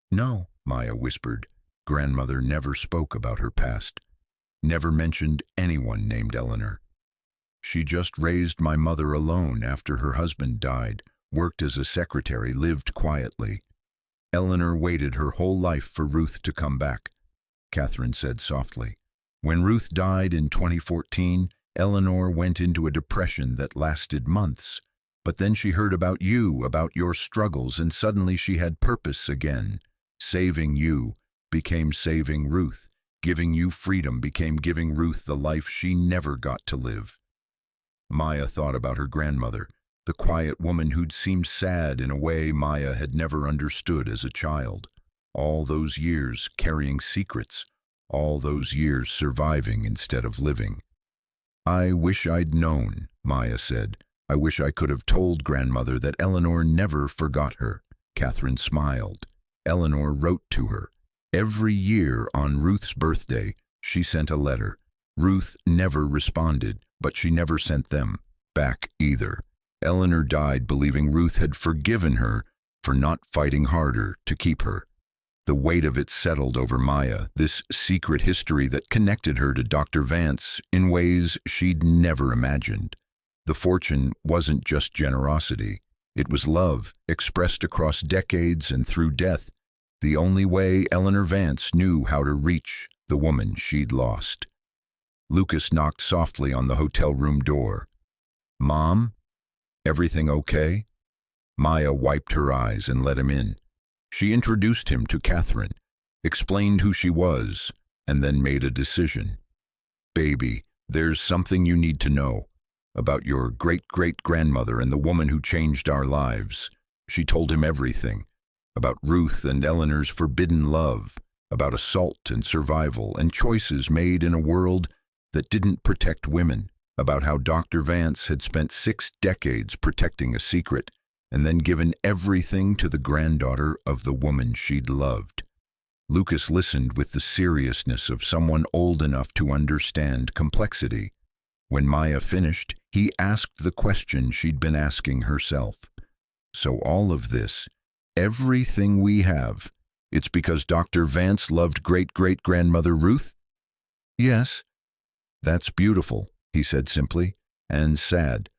"No," Maya whispered. Grandmother never spoke about her past, never mentioned anyone named Eleanor. "She just raised my mother alone after her husband died, worked as a secretary, lived quietly. Eleanor waited her whole life for Ruth to come back," Catherine said softly. "When Ruth died in 2014, Eleanor went into a depression that lasted months. But then she heard about you, about your struggles, and suddenly she had purpose again. Saving you became saving Ruth. Giving you freedom became giving Ruth the life she never got to live." Maya thought about her grandmother, the quiet woman who'd seemed sad in a way Maya had never understood as a child. All those years carrying secrets, all those years surviving instead of living. "I wish I'd known," Maya said. "I wish I could have told grandmother that Eleanor never forgot her." Catherine smiled. "Eleanor wrote to her. Every year on Ruth's birthday, she sent a letter. Ruth never responded, but she never sent them back either. Eleanor died believing Ruth had forgiven her for not fighting harder to keep her." The weight of it settled over Maya, this secret history that connected her to Dr. Vance in ways she'd never imagined. The fortune wasn't just generosity. It was love, expressed across decades and through death, the only way Eleanor Vance knew how to reach the woman she'd lost. Lucas knocked softly on the hotel room door. "Mom? Everything okay?" Maya wiped her eyes and let him in. She introduced him to Catherine, explained who she was, and then made a decision. "Baby, there's something you need to know about your great-great-grandmother and the woman who changed our lives." She told him everything, about Ruth and Eleanor's forbidden love, about assault and survival and choices made in a world that didn't protect women, about how Dr. Vance had spent 6 decades protecting a secret and then given everything to the granddaughter of the woman she'd loved. Lucas listened with the seriousness of someone old enough to understand complexity. When Maya finished, He asked the question she'd been asking herself. So all of this, everything we have, it's because Dr. Vance loved great-great-grandmother Ruth? Yes. That's beautiful, he said simply, and sad,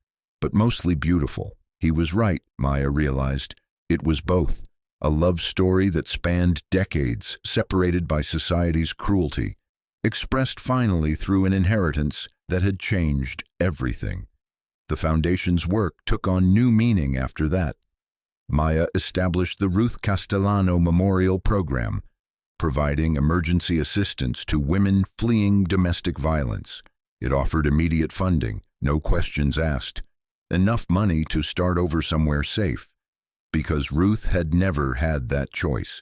but mostly beautiful. He was right, Maya realized. It was both. A love story that spanned decades, separated by society's cruelty, expressed finally through an inheritance that had changed everything. The Foundation's work took on new meaning after that. Maya established the Ruth Castellano Memorial Program, providing emergency assistance to women fleeing domestic violence. It offered immediate funding, no questions asked, enough money to start over somewhere safe, because Ruth had never had that choice.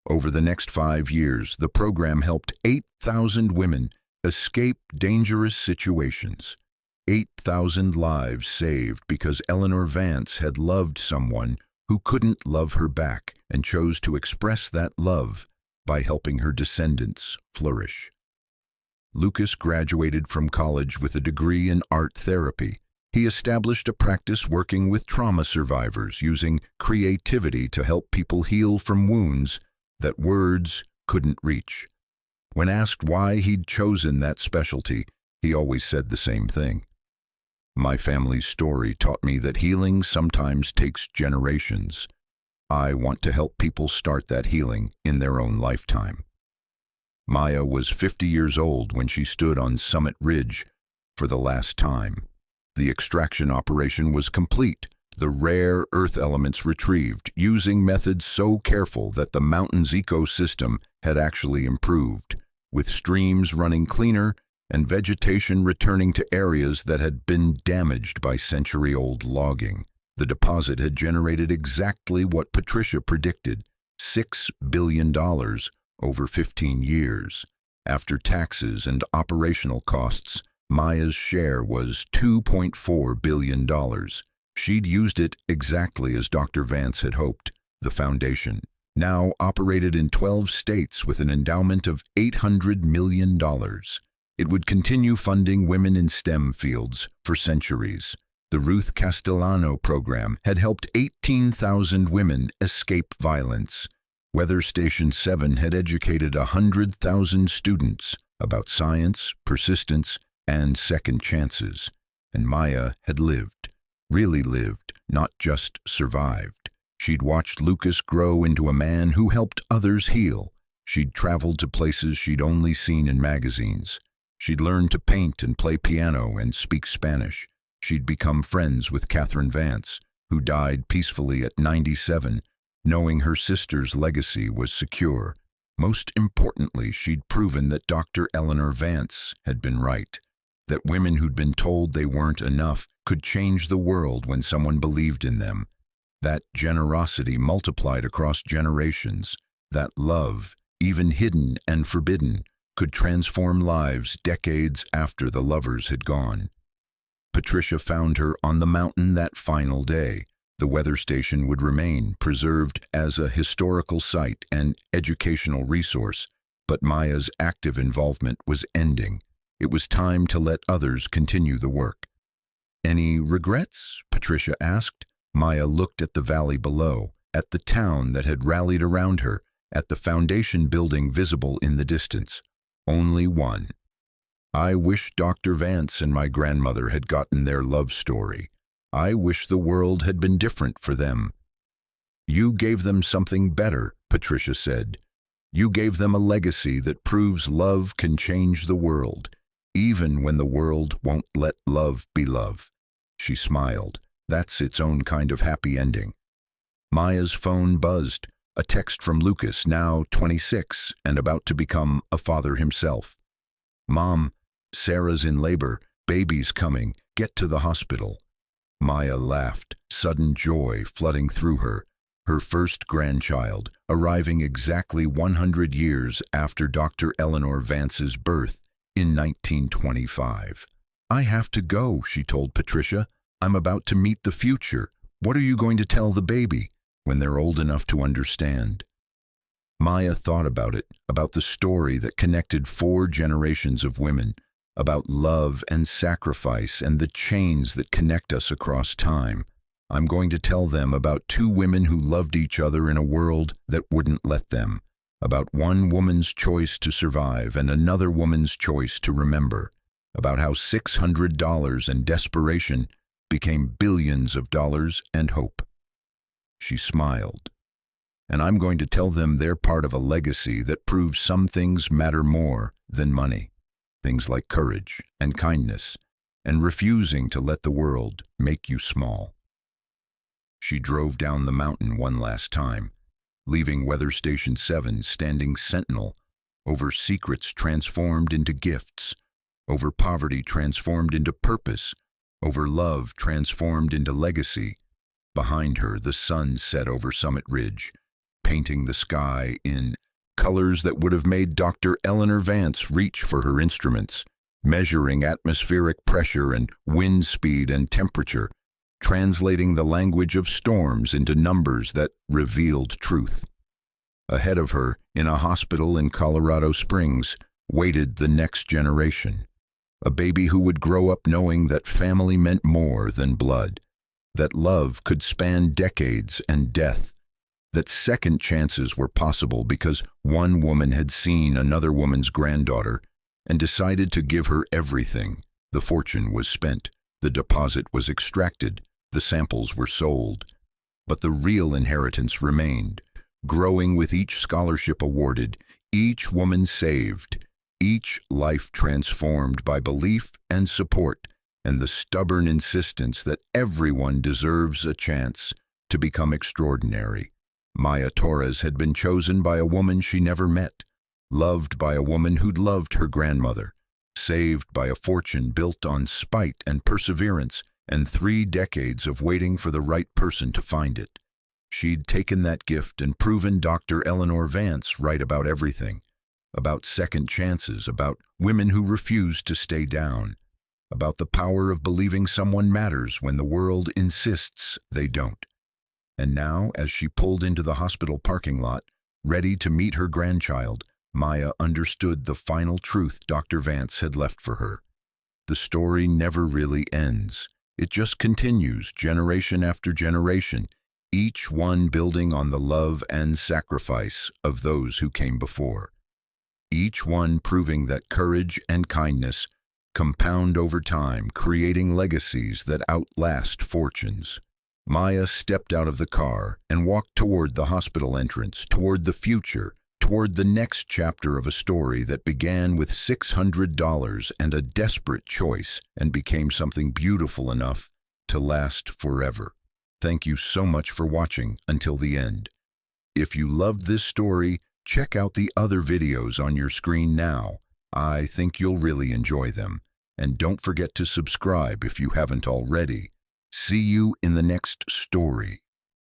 Over the next 5 years, the program helped 8,000 women escape dangerous situations. 8,000 lives saved because Eleanor Vance had loved someone who couldn't love her back and chose to express that love by helping her descendants flourish. Lucas graduated from college with a degree in art therapy. He established a practice working with trauma survivors, using creativity to help people heal from wounds that words couldn't reach. When asked why he'd chosen that specialty, he always said the same thing. My family's story taught me that healing sometimes takes generations. I want to help people start that healing in their own lifetime. Maya was 50 years old when she stood on Summit Ridge for the last time. The extraction operation was complete, the rare earth elements retrieved, using methods so careful that the mountain's ecosystem had actually improved, with streams running cleaner and vegetation returning to areas that had been damaged by century-old logging. The deposit had generated exactly what Patricia predicted, $6 billion over 15 years. After taxes and operational costs, Maya's share was $2.4 billion. She'd used it exactly as Dr. Vance had hoped. The Foundation now operated in 12 states with an endowment of $800 million. It would continue funding women in STEM fields for centuries. The Ruth Castellano program had helped 18,000 women escape violence. Weather Station 7 had educated 100,000 students about science, persistence, and second chances. And Maya had lived, really lived, not just survived. She'd watched Lucas grow into a man who helped others heal. She'd traveled to places she'd only seen in magazines. She'd learned to paint and play piano and speak Spanish. She'd become friends with Catherine Vance, who died peacefully at 97, knowing her sister's legacy was secure. Most importantly, she'd proven that Dr. Eleanor Vance had been right, that women who'd been told they weren't enough could change the world when someone believed in them. That generosity multiplied across generations. That love, even hidden and forbidden, could transform lives decades after the lovers had gone. Patricia found her on the mountain that final day. The weather station would remain, preserved as a historical site and educational resource, but Maya's active involvement was ending. It was time to let others continue the work. "Any regrets?" Patricia asked. Maya looked at the valley below, at the town that had rallied around her, at the Foundation building visible in the distance. Only one. "I wish Dr. Vance and my grandmother had gotten their love story. I wish the world had been different for them." "You gave them something better," Patricia said. "You gave them a legacy that proves love can change the world, even when the world won't let love be love." She smiled. That's its own kind of happy ending. Maya's phone buzzed. A text from Lucas, now 26 and about to become a father himself. "Mom, Sarah's in labor. Baby's coming. Get to the hospital." Maya laughed, sudden joy flooding through her. Her first grandchild, arriving exactly 100 years after Dr. Eleanor Vance's birth in 1925. "I have to go," she told Patricia. "I'm about to meet the future. What are you going to tell the baby when they're old enough to understand?" Maya thought about it, about the story that connected 4 generations of women, about love and sacrifice and the chains that connect us across time. I'm going to tell them about two women who loved each other in a world that wouldn't let them, about one woman's choice to survive and another woman's choice to remember, about how $600 and desperation became billions of dollars and hope. She smiled. And I'm going to tell them they're part of a legacy that proves some things matter more than money. Things like courage and kindness and refusing to let the world make you small. She drove down the mountain one last time, leaving Weather Station 7 standing sentinel over secrets transformed into gifts, over poverty transformed into purpose, over love transformed into legacy. Behind her, the sun set over Summit Ridge, painting the sky in colors that would have made Dr. Eleanor Vance reach for her instruments, measuring atmospheric pressure and wind speed and temperature, translating the language of storms into numbers that revealed truth. Ahead of her, in a hospital in Colorado Springs, waited the next generation, a baby who would grow up knowing that family meant more than blood, that love could span decades and death, that second chances were possible because one woman had seen another woman's granddaughter and decided to give her everything. The fortune was spent, the deposit was extracted, the samples were sold. But the real inheritance remained, growing with each scholarship awarded, each woman saved, each life transformed by belief and support, and the stubborn insistence that everyone deserves a chance to become extraordinary. Maya Torres had been chosen by a woman she never met, loved by a woman who'd loved her grandmother, saved by a fortune built on spite and perseverance, and 3 decades of waiting for the right person to find it. She'd taken that gift and proven Dr. Eleanor Vance right about everything, about second chances, about women who refused to stay down, about the power of believing someone matters when the world insists they don't. And now, as she pulled into the hospital parking lot, ready to meet her grandchild, Maya understood the final truth Dr. Vance had left for her. The story never really ends. It just continues, generation after generation, each one building on the love and sacrifice of those who came before. Each one proving that courage and kindness compound over time, creating legacies that outlast fortunes. Maya stepped out of the car and walked toward the hospital entrance, toward the future, toward the next chapter of a story that began with $600 and a desperate choice and became something beautiful enough to last forever. Thank you so much for watching until the end. If you loved this story, check out the other videos on your screen now. I think you'll really enjoy them. And don't forget to subscribe if you haven't already. See you in the next story.